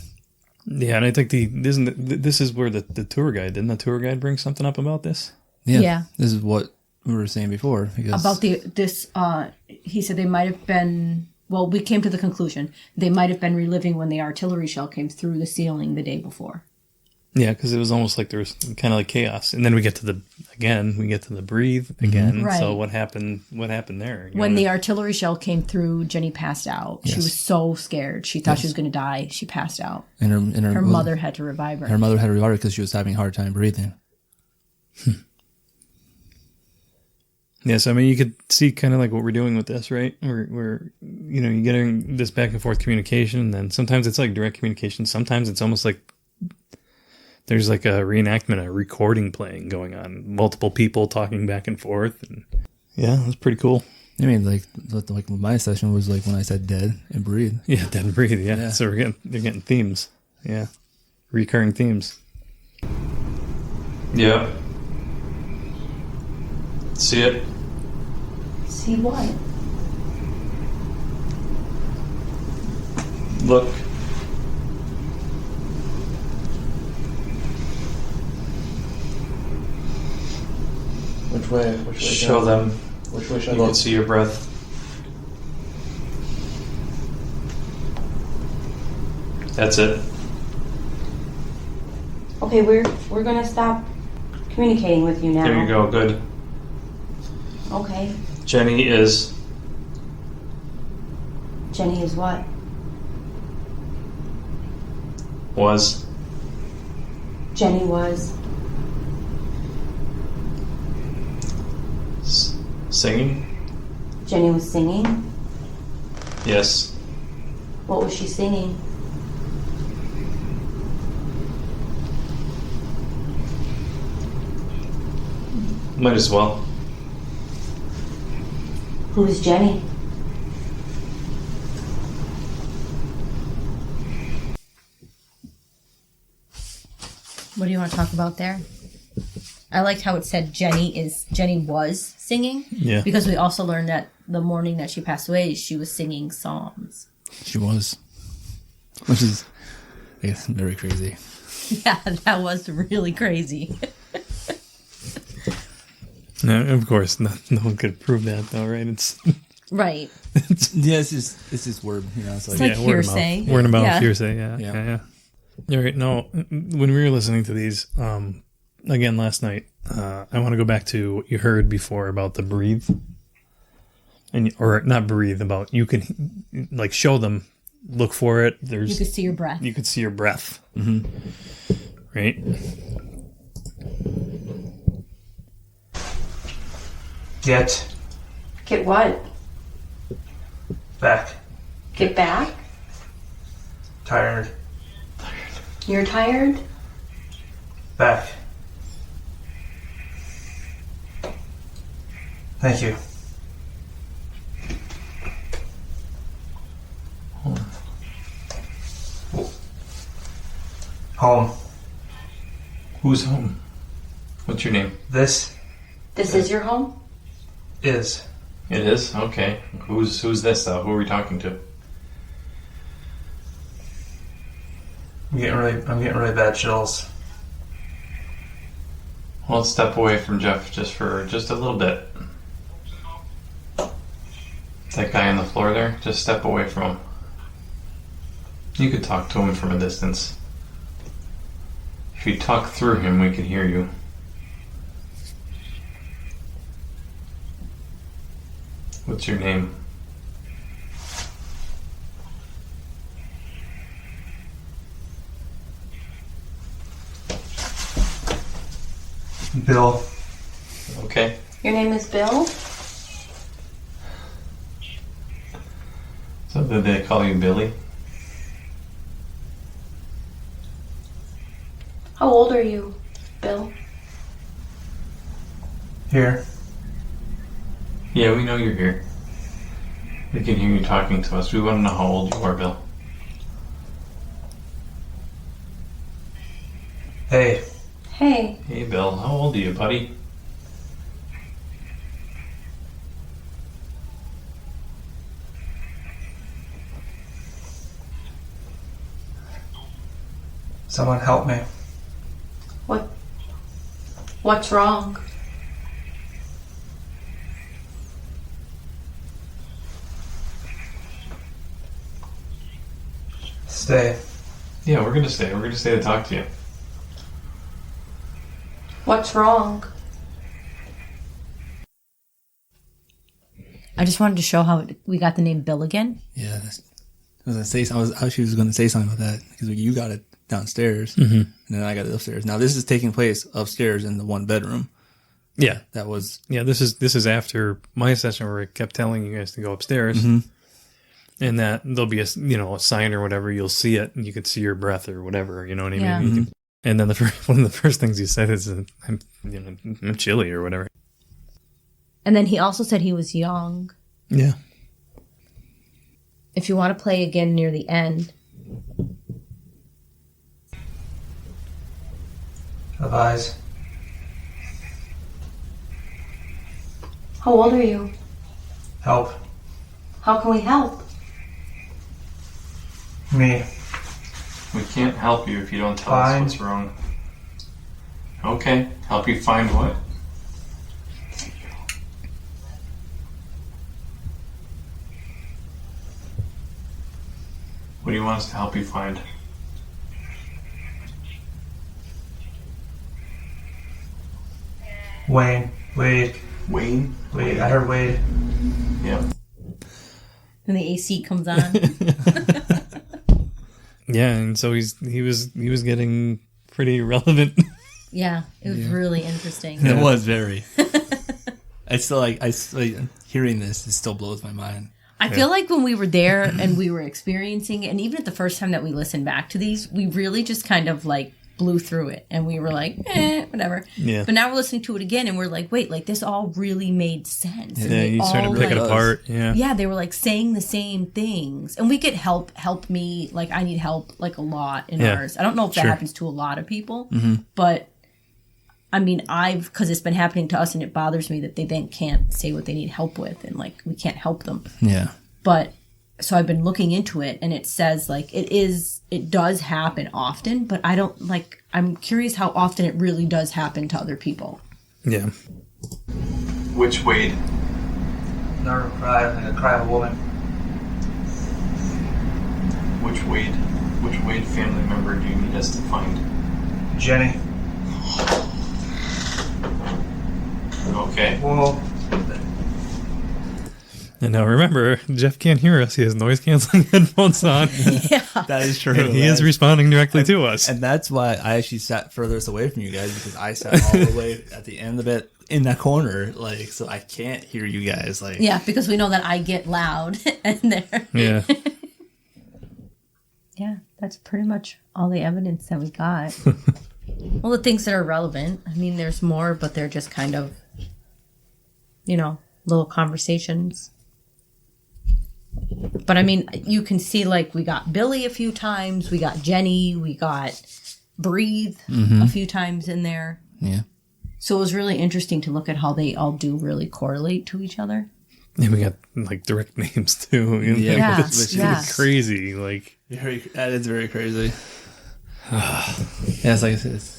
Speaker 2: Yeah, and I think this is where the tour guide, didn't the tour guide bring something up about this?
Speaker 3: Yeah.
Speaker 1: Yeah.
Speaker 3: This is what we were saying before. Because
Speaker 1: About he said they might have been, well, we came to the conclusion, they might have been reliving when the artillery shell came through the ceiling the day before.
Speaker 2: Yeah, because it was almost like there was kind of like chaos, and then we get to the breathe again.
Speaker 1: Right.
Speaker 2: So what happened there?
Speaker 1: When the artillery shell came through, Jenny passed out. She was so scared. She thought she was going to die. She passed out.
Speaker 3: and
Speaker 1: Her mother had to revive her.
Speaker 3: her mother had to revive her because she was having a hard time breathing.
Speaker 2: Yes, I mean you could see kind of like what we're doing with this, right? We're you're getting this back and forth communication, and then sometimes it's like direct communication. Sometimes it's almost like there's like a reenactment, a recording playing going on, multiple people talking back and forth, and yeah, it was pretty cool.
Speaker 3: I mean, like my session was like when I said dead and breathe.
Speaker 2: Yeah, dead and breathe. Yeah.
Speaker 3: Yeah.
Speaker 2: So they're getting themes. Yeah, recurring themes.
Speaker 5: Yeah. See it?
Speaker 1: See what?
Speaker 5: Look.
Speaker 3: Which way?
Speaker 5: Show them.
Speaker 3: Which way should
Speaker 5: You can see your breath. That's it.
Speaker 1: Okay, we're going to stop communicating with you now.
Speaker 5: There you go. Good.
Speaker 1: Okay.
Speaker 5: Jenny is
Speaker 1: Jenny is what?
Speaker 5: was
Speaker 1: Jenny was
Speaker 5: singing.
Speaker 1: Jenny was singing.
Speaker 5: Yes.
Speaker 1: What was she singing?
Speaker 5: Might as well.
Speaker 1: Who's Jenny? What do you want to talk about there? I liked how it said Jenny was singing.
Speaker 2: Yeah.
Speaker 1: Because we also learned that the morning that she passed away, she was singing psalms.
Speaker 3: She was. Which is, I guess, very crazy.
Speaker 1: Yeah, that was really crazy.
Speaker 2: No, of course, no one could prove that, though, right? It's
Speaker 1: Right.
Speaker 3: Yeah, it's just word, you know. It's like,
Speaker 1: It's like hearsay.
Speaker 2: Word of mouth,
Speaker 1: Yeah.
Speaker 2: hearsay, yeah. All right, no, when we were listening to these, again last night, I want to go back to what you heard before about the breathe. Or not breathe, about you can, like, show them, look for it.
Speaker 1: You could see your breath.
Speaker 2: You could see your breath. Mm-hmm. Right?
Speaker 6: Get
Speaker 1: Get what?
Speaker 6: back.
Speaker 1: Get back?
Speaker 6: Tired.
Speaker 1: You're tired?
Speaker 6: Back. Thank you. Home.
Speaker 5: Who's home? What's your name?
Speaker 6: This
Speaker 1: This is your home?
Speaker 6: is.
Speaker 5: It is? Okay. Who's this, though? Who are we talking to?
Speaker 6: I'm getting really bad chills.
Speaker 5: Well, let's step away from Jeff just a little bit. That guy on the floor there, just step away from him. You could talk to him from a distance. If you talk through him, we can hear you. What's your name?
Speaker 6: Bill.
Speaker 5: Okay.
Speaker 1: Your name is Bill?
Speaker 5: So did they call you Billy?
Speaker 1: How old are you, Bill?
Speaker 6: Here.
Speaker 5: Yeah, we know you're here. We can hear you talking to us. We want to know how old you are, Bill.
Speaker 6: Hey.
Speaker 1: Hey.
Speaker 5: Hey, Bill. How old are you, buddy?
Speaker 6: Someone help me.
Speaker 1: What's wrong?
Speaker 6: Stay.
Speaker 5: Yeah, we're gonna stay. We're gonna stay to talk to you.
Speaker 1: What's wrong? I just wanted to show how we got the name Bill again.
Speaker 3: Yeah, I was gonna say. She was gonna say something about that because you got it downstairs, and then I got it upstairs. Now this is taking place upstairs in the one bedroom.
Speaker 2: Yeah.
Speaker 3: That was
Speaker 2: Yeah, this is after my session where I kept telling you guys to go upstairs. And that there'll be a sign or whatever, you'll see it and you could see your breath or whatever, you know what I mean?
Speaker 1: Yeah.
Speaker 2: You can- and then one of the first things you said is, I'm chilly or whatever.
Speaker 1: And then he also said he was young.
Speaker 2: Yeah.
Speaker 1: If you want to play again near the end.
Speaker 6: Have eyes.
Speaker 1: How old are you?
Speaker 6: Help.
Speaker 1: How can we help?
Speaker 6: Me.
Speaker 5: We can't help you if you don't tell us
Speaker 6: Fine.
Speaker 5: what's wrong. Okay. Help you find what? What do you want us to help you find?
Speaker 6: Wade.
Speaker 5: Wayne?
Speaker 6: Wade. I heard Wade.
Speaker 5: Yep.
Speaker 1: And the AC comes on.
Speaker 2: Yeah, and so he was getting pretty relevant.
Speaker 1: Yeah, it was really interesting.
Speaker 3: It was very. I still like hearing this. It still blows my mind.
Speaker 1: I feel like when we were there and we were experiencing it, and even at the first time that we listened back to these, we really just kind of like blew through it, and we were like, whatever.
Speaker 2: Yeah.
Speaker 1: But now we're listening to it again, and we're like, wait, like this all really made sense. And
Speaker 2: Yeah,
Speaker 1: they
Speaker 2: you start to
Speaker 1: all,
Speaker 2: pick it
Speaker 1: like,
Speaker 2: apart. Yeah.
Speaker 1: Yeah, they were like saying the same things, and we get help me. Like I need help like a lot in
Speaker 2: Yeah.
Speaker 1: ours. I don't know if that
Speaker 2: Sure.
Speaker 1: happens to a lot of people, but I mean, because it's been happening to us, and it bothers me that they then can't say what they need help with, and like we can't help them.
Speaker 3: Yeah.
Speaker 1: But so I've been looking into it, and it says like it does happen often, but I don't like. I'm curious how often it really does happen to other people.
Speaker 2: Yeah.
Speaker 5: Which Wade?
Speaker 6: Never cried like a cry of a woman.
Speaker 5: Which Wade? Which Wade family member do you need us to find?
Speaker 6: Jenny.
Speaker 5: Okay.
Speaker 6: Well,
Speaker 2: And now remember, Jeff can't hear us. He has noise canceling headphones on.
Speaker 3: That is true.
Speaker 2: And he is responding directly to us.
Speaker 3: And that's why I actually sat furthest away from you guys, because I sat all the way at the end of it in that corner, like, so I can't hear you guys. Like,
Speaker 1: Yeah, because we know that I get loud, and there.
Speaker 2: Yeah.
Speaker 4: Yeah, that's pretty much all the evidence that we got.
Speaker 1: Well, the things that are relevant. I mean, there's more, but they're just kind of, little conversations. But I mean, you can see like we got Billy a few times, we got Jenny, we got Breathe a few times in there.
Speaker 3: yeah.
Speaker 1: So it was really interesting to look at how they all do really correlate to each other.
Speaker 2: And we got like direct names too.
Speaker 3: Yeah.
Speaker 2: It's
Speaker 3: Which
Speaker 2: it's crazy. Like,
Speaker 3: That is very crazy. Yeah, it's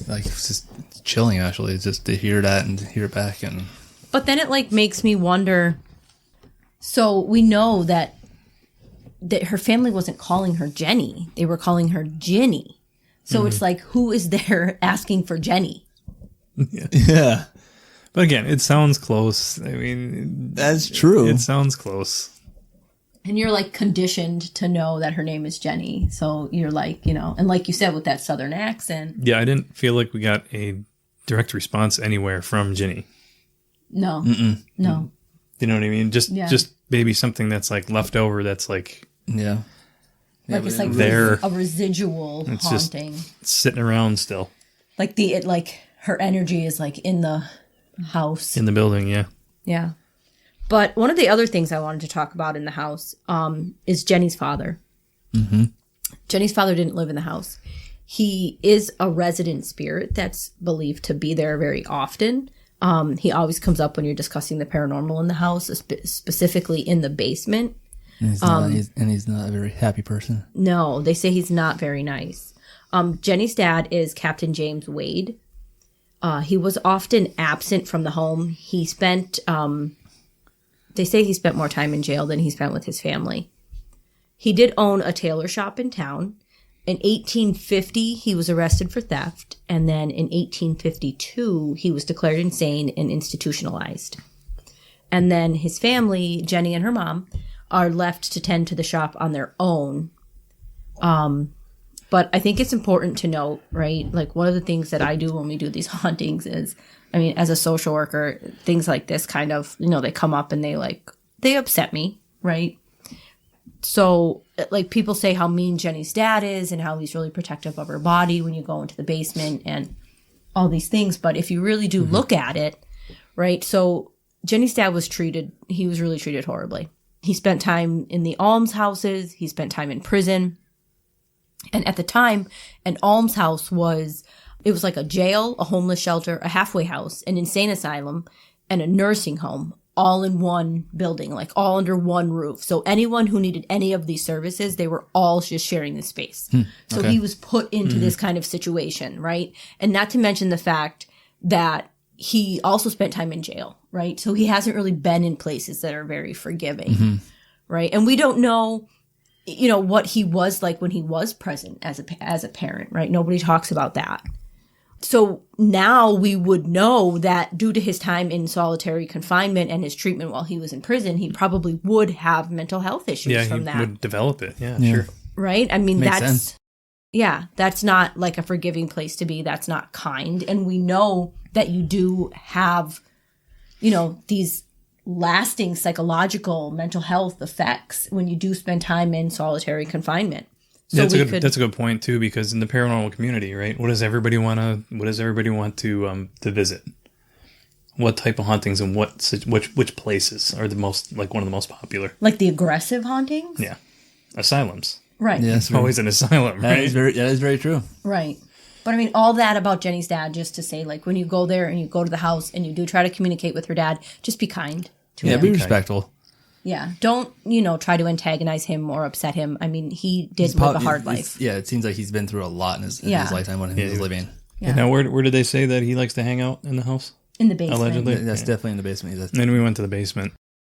Speaker 3: like it's just chilling. Actually, it's just to hear that and to hear it back, and
Speaker 1: But then it like makes me wonder. So we know that her family wasn't calling her Jenny; they were calling her Ginny. So it's like, who is there asking for Jenny?
Speaker 3: yeah,
Speaker 2: but again, it sounds close. I mean,
Speaker 3: that's true.
Speaker 2: it sounds close.
Speaker 1: And you're like conditioned to know that her name is Jenny. So you're like, and like you said, with that Southern accent.
Speaker 2: Yeah, I didn't feel like we got a direct response anywhere from Ginny.
Speaker 1: No, no.
Speaker 2: You know what I mean? Just
Speaker 1: Yeah.
Speaker 2: just maybe something that's like left over. That's like
Speaker 3: yeah.
Speaker 1: Like it's like
Speaker 2: There.
Speaker 1: a residual
Speaker 2: It's just-
Speaker 1: haunting.
Speaker 2: sitting around still
Speaker 1: Like her energy is like in the house.
Speaker 2: in the building. Yeah.
Speaker 1: Yeah. But one of the other things I wanted to talk about in the house is Jenny's father. Mm-hmm. Jenny's father didn't live in the house. He is a resident spirit that's believed to be there very often. He always comes up when you're discussing the paranormal in the house, specifically in the basement.
Speaker 3: And he's not a very happy person.
Speaker 1: No, they say he's not very nice. Jenny's dad is Captain James Wade. He was often absent from the home. He spent... they say he spent more time in jail than he spent with his family. He did own a tailor shop in town. In 1850, he was arrested for theft. And then in 1852, he was declared insane and institutionalized. And then his family, Jenny and her mom, are left to tend to the shop on their own. But I think it's important to note, right? Like one of the things that I do when we do these hauntings is, I mean, as a social worker, things like this kind of, they come up and they upset me, right? So like people say how mean Jenny's dad is and how he's really protective of her body when you go into the basement and all these things. But if you really do look at it, right? So Jenny's dad he was really treated horribly. He spent time in the almshouses. He spent time in prison. And at the time, an almshouse was like a jail, a homeless shelter, a halfway house, an insane asylum, and a nursing home, all in one building, like all under one roof. So anyone who needed any of these services, they were all just sharing this space. So he was put into this kind of situation, right? And not to mention the fact that he also spent time in jail, right? So he hasn't really been in places that are very forgiving, right? And we don't know, what he was like when he was present as a parent, right? Nobody talks about that. So now we would know that due to his time in solitary confinement and his treatment while he was in prison, he probably would have mental health issues from
Speaker 2: he
Speaker 1: that.
Speaker 2: would develop it. Yeah, sure.
Speaker 1: Right? I mean,
Speaker 3: Makes sense.
Speaker 1: That's not like a forgiving place to be. That's not kind. And we know that you do have, these lasting psychological mental health effects when you do spend time in solitary confinement. So
Speaker 2: That's a good point too, because in the paranormal community, right? What does everybody want to visit? What type of hauntings and which places are the most, like, one of the most popular?
Speaker 1: like the aggressive hauntings?
Speaker 2: Yeah, asylums.
Speaker 1: Right.
Speaker 3: Yeah,
Speaker 2: It's always an asylum,
Speaker 3: that
Speaker 2: right?
Speaker 3: is very true.
Speaker 1: Right. But I mean, all that about Jenny's dad, just to say, like, when you go there and you go to the house and you do try to communicate with her dad, just be kind to
Speaker 3: Yeah,
Speaker 1: him.
Speaker 3: be respectful.
Speaker 1: Yeah. Don't, try to antagonize him or upset him. I mean, he did live a hard life.
Speaker 3: Yeah, it seems like he's been through a lot in his
Speaker 1: Yeah.
Speaker 3: lifetime when he was living.
Speaker 1: Yeah.
Speaker 2: And now, where did they say that he likes to hang out in the house?
Speaker 1: In the basement.
Speaker 2: Allegedly.
Speaker 3: That's
Speaker 2: Yeah.
Speaker 3: definitely in the basement.
Speaker 2: And then we went to the basement.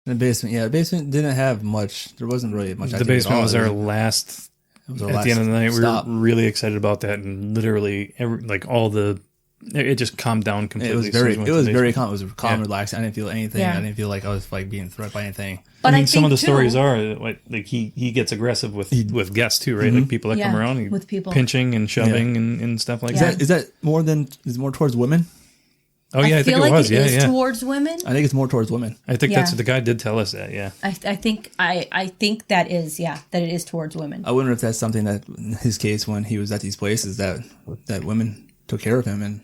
Speaker 3: In the basement, yeah, the basement didn't have much. There wasn't really much.
Speaker 2: The
Speaker 3: activity at
Speaker 2: basement
Speaker 3: all.
Speaker 2: was our last.
Speaker 3: It was our
Speaker 2: At
Speaker 3: last
Speaker 2: the end of the night,
Speaker 3: stop.
Speaker 2: we were really excited about that, and literally, it just calmed down completely.
Speaker 3: It was
Speaker 2: as soon
Speaker 3: very,
Speaker 2: as we went
Speaker 3: it
Speaker 2: to
Speaker 3: was
Speaker 2: the
Speaker 3: very
Speaker 2: basement.
Speaker 3: calm. It was calm,
Speaker 2: Yeah.
Speaker 3: relaxed. I didn't feel anything.
Speaker 1: Yeah.
Speaker 3: I didn't feel like I was like being threatened by anything.
Speaker 1: But
Speaker 2: I mean, some of the
Speaker 1: think,
Speaker 2: stories
Speaker 1: too,
Speaker 2: are like he gets aggressive with guests too, right? Like people that come
Speaker 1: Yeah,
Speaker 2: around, he
Speaker 1: with people.
Speaker 2: pinching and shoving and stuff like
Speaker 1: Yeah.
Speaker 2: that.
Speaker 3: Is that more towards women?
Speaker 2: Oh yeah, I think
Speaker 1: feel
Speaker 2: it
Speaker 1: like
Speaker 2: was.
Speaker 1: it
Speaker 2: Yeah,
Speaker 1: is
Speaker 2: yeah.
Speaker 1: towards women.
Speaker 3: I think it's more towards women.
Speaker 2: I think
Speaker 1: Yeah.
Speaker 2: that's what the guy did tell us that. Yeah.
Speaker 1: I think that it is towards women.
Speaker 3: I wonder if that's something that in his case when he was at these places that women took care of him and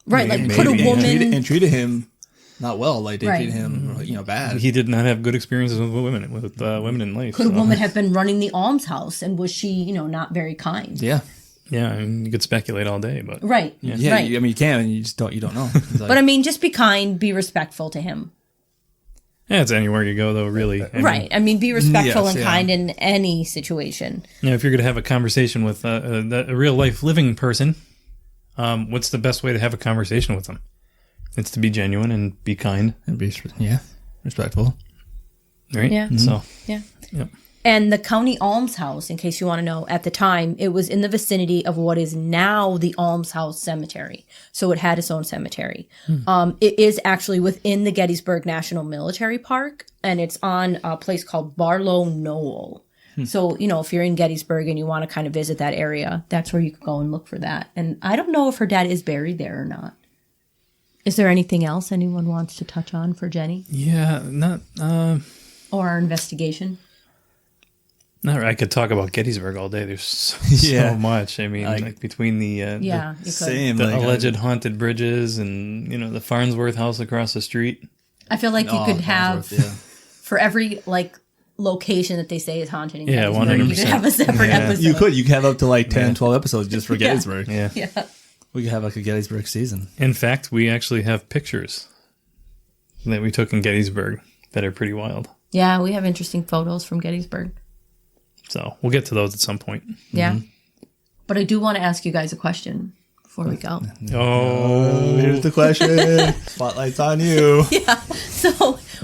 Speaker 1: Right. Like,
Speaker 3: maybe-
Speaker 1: could a
Speaker 3: and
Speaker 1: woman.
Speaker 3: treated him not well, like they
Speaker 1: Right.
Speaker 3: treated him bad.
Speaker 2: He did not have good experiences with women in life.
Speaker 1: Could a
Speaker 2: so.
Speaker 1: woman have been running the almshouse, and was she, not very kind?
Speaker 3: Yeah,
Speaker 2: Yeah, I mean, you could speculate all day, but
Speaker 1: Right.
Speaker 3: yeah.
Speaker 1: Right.
Speaker 3: I mean, you can, and you just don't know. It's like-
Speaker 1: But I mean, just be kind, be respectful to him.
Speaker 2: yeah, it's anywhere you go though. Really, I mean,
Speaker 1: Right. I mean, be respectful
Speaker 3: Yes,
Speaker 1: and
Speaker 3: yeah.
Speaker 1: kind in any situation.
Speaker 2: You know, if you're going to have a conversation with a real life living person, what's the best way to have a conversation with them? It's to be genuine and be kind,
Speaker 3: and be respectful.
Speaker 2: right?
Speaker 1: Yeah.
Speaker 2: So,
Speaker 1: Yeah.
Speaker 2: yep.
Speaker 1: And the county almshouse, in case you want to know, at the time, it was in the vicinity of what is now the Almshouse Cemetery. So it had its own cemetery. It is actually within the Gettysburg National Military Park, and it's on a place called Barlow Knoll. So, if you're in Gettysburg and you want to kind of visit that area, that's where you could go and look for that. And I don't know if her dad is buried there or not. Is there anything else anyone wants to touch on for Jenny
Speaker 2: Yeah, not.
Speaker 1: or our investigation?
Speaker 2: I could talk about Gettysburg all day. There's so,
Speaker 3: Yeah.
Speaker 2: so much. I mean, like between the
Speaker 1: Yeah, you could.
Speaker 3: Same.
Speaker 2: the
Speaker 3: like,
Speaker 2: alleged haunted bridges and the Farnsworth house across the street.
Speaker 1: I feel like you could have
Speaker 3: Farnsworth,
Speaker 1: for every location that they say is haunted in
Speaker 2: Yeah,
Speaker 1: Gettysburg, you could
Speaker 2: 100%.
Speaker 1: have a separate
Speaker 2: Yeah.
Speaker 1: episode.
Speaker 3: You could. You could have up to like 10, 12 episodes just for Gettysburg.
Speaker 2: Yeah.
Speaker 1: Yeah.
Speaker 3: We could have like a Gettysburg season.
Speaker 2: In fact, we actually have pictures that we took in Gettysburg that are pretty wild.
Speaker 1: Yeah, we have interesting photos from Gettysburg.
Speaker 2: So we'll get to those at some point.
Speaker 1: Yeah. But I do want to ask you guys a question before we go.
Speaker 2: Oh,
Speaker 3: Here's the question. Spotlight's on you.
Speaker 1: So,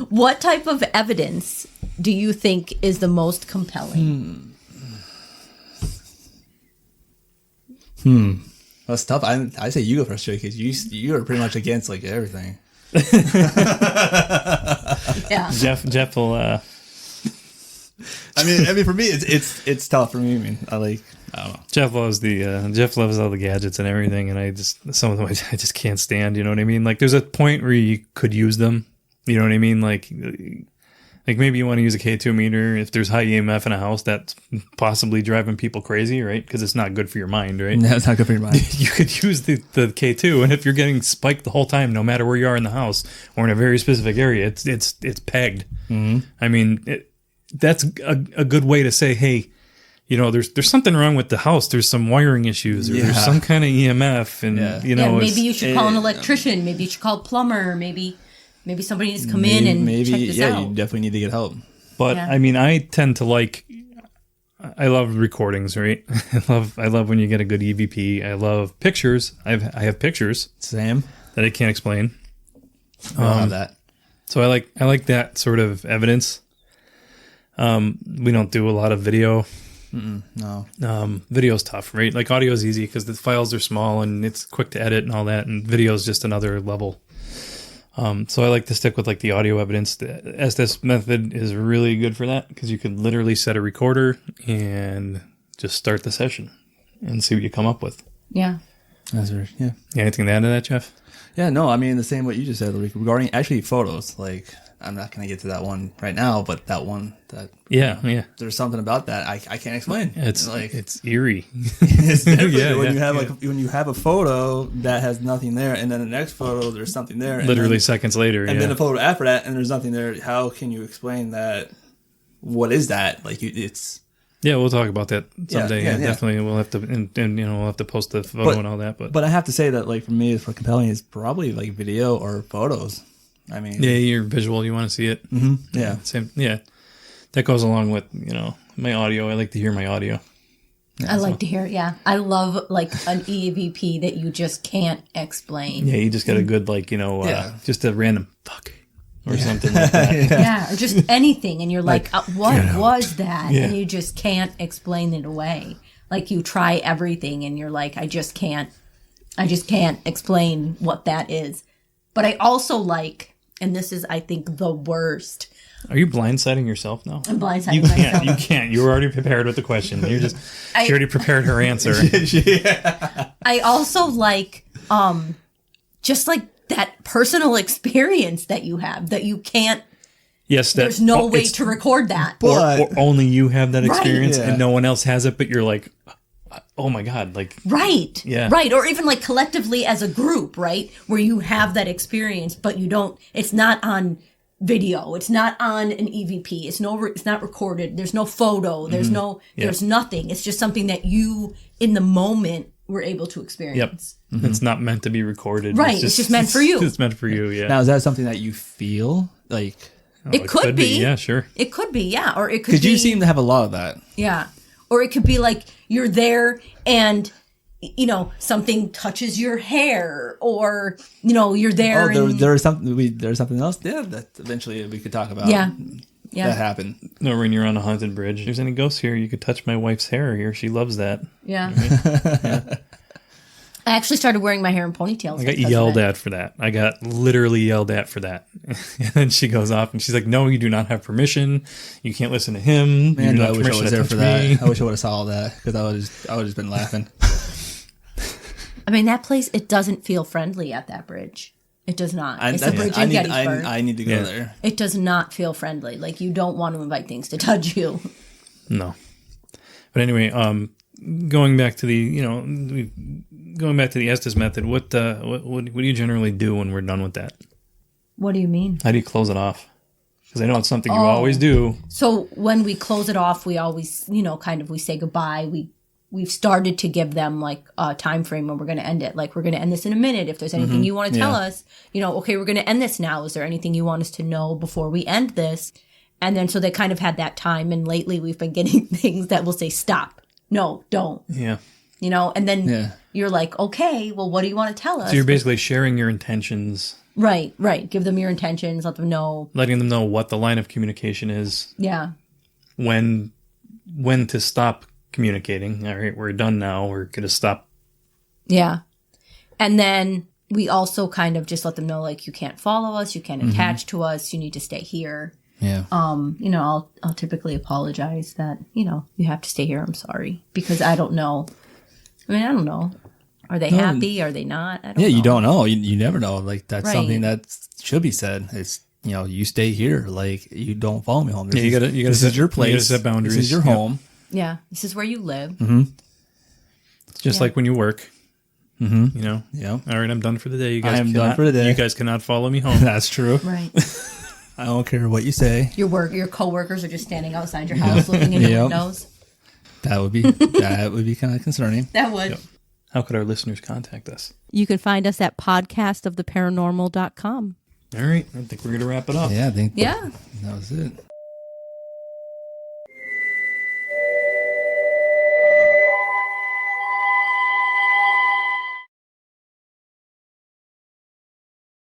Speaker 1: what type of evidence do you think is the most compelling?
Speaker 3: That's tough. I say you go first, Jay, because you are pretty much against like everything.
Speaker 1: Yeah.
Speaker 2: Jeff will.
Speaker 3: I mean, for me, it's tough for me. I mean, I don't know.
Speaker 2: Jeff loves all the gadgets and everything, and some of them I just can't stand. You know what I mean? Like, there's a point where you could use them. You know what I mean? Like maybe you want to use a K2 meter if there's high EMF in a house that's possibly driving people crazy, right? Because it's not good for your mind, right?
Speaker 3: No, it's not good for your mind.
Speaker 2: You could use the K2, and if you're getting spiked the whole time, no matter where you are in the house or in a very specific area, it's pegged. Mm-hmm. I mean, that's a good way to say, hey, there's something wrong with the house. There's some wiring issues, or there's some kind of EMF, and
Speaker 1: maybe you should call an electrician. Maybe you should call a plumber. Maybe somebody needs to come in and check this out.
Speaker 3: You definitely need to get help.
Speaker 2: But
Speaker 1: Yeah.
Speaker 2: I mean, I tend to I love recordings, right? I love when you get a good EVP. I love pictures. I have pictures
Speaker 3: Same.
Speaker 2: that I can't explain.
Speaker 3: I don't have that.
Speaker 2: So I like that sort of evidence. We don't do a lot of video.
Speaker 3: No.
Speaker 2: Video's tough, right? Like, audio is easy because the files are small and it's quick to edit and all that, and video is just another level. So I like to stick with like the audio evidence. The SDS method is really good for that because you could literally set a recorder and just start the session and see what you come up with.
Speaker 1: Yeah.
Speaker 3: That's right. Yeah.
Speaker 2: Anything to add to that, Jeff?
Speaker 3: Yeah, no, I mean, the same what you just said, like, regarding actually photos. Like, I'm not going to get to that one right now, but that one,
Speaker 2: Yeah.
Speaker 3: there's something about that I can't explain.
Speaker 2: It's
Speaker 3: like,
Speaker 2: it's eerie.
Speaker 3: it's different
Speaker 2: Yeah,
Speaker 3: when
Speaker 2: yeah,
Speaker 3: you have
Speaker 2: yeah.
Speaker 3: when you have a photo that has nothing there, and then the next photo there's something there, and
Speaker 2: Literally
Speaker 3: then,
Speaker 2: seconds later.
Speaker 3: and
Speaker 2: yeah.
Speaker 3: then the photo after that, and there's nothing there. How can you explain that? What is that? Like, it's
Speaker 2: Yeah, we'll talk about that someday.
Speaker 3: yeah.
Speaker 2: Definitely. We'll have to, and we'll have to post the photo and all that. But
Speaker 3: I have to say that, like, for me, for compelling is probably like video or photos. I mean,
Speaker 2: yeah, you're visual. You want to see it.
Speaker 3: yeah.
Speaker 2: Same. Yeah, that goes along with my audio. I like to hear my audio.
Speaker 4: I like to hear it. Yeah, I love like an EVP that you just can't explain.
Speaker 2: Yeah, you just got a good just a random fuck or something like that.
Speaker 4: Yeah, or just anything, and you're like, what was that?
Speaker 2: Yeah.
Speaker 4: And you just can't explain it away. Like you try everything, and you're like, I just can't explain what that is. But I also like, and this is, I think, the worst.
Speaker 2: Are you blindsiding yourself now?
Speaker 4: I'm blindsiding myself.
Speaker 2: You can't. You were already prepared with the question. She already prepared her answer.
Speaker 4: I also like, just like that personal experience that you have that you can't.
Speaker 2: Yes,
Speaker 4: There's no way to record that.
Speaker 2: or only you have that experience
Speaker 3: yeah.
Speaker 2: and no one else has it. But you're like, oh my god, like
Speaker 4: Right.
Speaker 2: Yeah.
Speaker 4: Right. Or even like collectively as a group, right? Where you have that experience, but you don't, it's not on video. It's not on an EVP. It's not recorded. There's no photo. There's there's nothing. It's just something that you in the moment were able to experience.
Speaker 2: Yep. It's not meant to be recorded.
Speaker 4: Right. It's just meant for you.
Speaker 2: It's meant for you. Yeah.
Speaker 3: Now, is that something that you feel like?
Speaker 4: It could be.
Speaker 2: Yeah, sure.
Speaker 4: It could be, yeah. Or it could be.
Speaker 3: Because you seem to have a lot of that.
Speaker 4: Yeah. Or it could be like you're there and, something touches your hair or, you're there.
Speaker 3: There's something else. Yeah, that eventually we could talk about.
Speaker 4: Yeah. Yeah.
Speaker 3: That happened.
Speaker 2: No, when you're on a haunted bridge, if there's any ghosts here, you could touch my wife's hair here. She loves that.
Speaker 4: Yeah. I actually started wearing my hair in ponytails.
Speaker 2: I got yelled at for that. I got literally yelled at for that. And then she goes off and she's like, no, you do not have permission. You can't listen to him.
Speaker 3: Man,
Speaker 2: you
Speaker 3: I
Speaker 2: do not
Speaker 3: wish I
Speaker 2: permission
Speaker 3: was
Speaker 2: to
Speaker 3: there
Speaker 2: touch
Speaker 3: for that.
Speaker 2: me.
Speaker 3: I wish I would have saw all that because I would just been laughing.
Speaker 4: I mean, that place, it doesn't feel friendly at that bridge. It does not. It's a bridge in Gettysburg.
Speaker 3: I need to go there.
Speaker 4: It does not feel friendly. Like, you don't want to invite things to touch you.
Speaker 2: No. But anyway, going back to the, going back to the Estes method, what do you generally do when we're done with that?
Speaker 4: What do you mean?
Speaker 2: How do you close it off? Because I know it's something you always do.
Speaker 4: So when we close it off, we always, we say goodbye. We've started to give them like a time frame when we're going to end it. Like, we're going to end this in a minute. If there's anything you want to tell us, okay, we're going to end this now. Is there anything you want us to know before we end this? And then so they kind of had that time. And lately we've been getting things that will say, stop. No, don't.
Speaker 2: Yeah.
Speaker 4: And then you're like, okay, well, what do you want to tell us?
Speaker 2: So you're basically sharing your intentions.
Speaker 4: Right. Give them your intentions. Let them know.
Speaker 2: Letting them know what the line of communication is.
Speaker 4: Yeah.
Speaker 2: When to stop communicating. All right, we're done now. We're going to stop.
Speaker 4: Yeah. And then we also kind of just let them know, like, you can't follow us. You can't attach to us. You need to stay here.
Speaker 3: Yeah.
Speaker 4: I'll typically apologize that, you have to stay here. I'm sorry. Because I don't know. I don't know. Are they happy? Are they not? I don't know.
Speaker 3: You don't know. You never know. Like, that's
Speaker 4: Right.
Speaker 3: something that should be said. It's, you stay here. Like, you don't follow me home.
Speaker 2: You gotta
Speaker 3: this is your place.
Speaker 2: You gotta set boundaries.
Speaker 3: This is your home.
Speaker 4: Yeah. This is where you live.
Speaker 2: It's just like when you work.
Speaker 3: Yeah.
Speaker 2: All right, I'm done for the day. You guys
Speaker 3: I am done for the day.
Speaker 2: You guys cannot follow me home.
Speaker 3: That's true.
Speaker 4: Right.
Speaker 3: I don't care what you say.
Speaker 4: Your coworkers are just standing outside your house looking in your windows.
Speaker 3: That would be kind of concerning.
Speaker 4: That would.
Speaker 2: Yep. How could our listeners contact us?
Speaker 1: You can find us at podcastoftheparanormal.com.
Speaker 2: All right, I think we're going to wrap it up.
Speaker 3: Yeah, I think
Speaker 4: Yeah.
Speaker 3: that was it.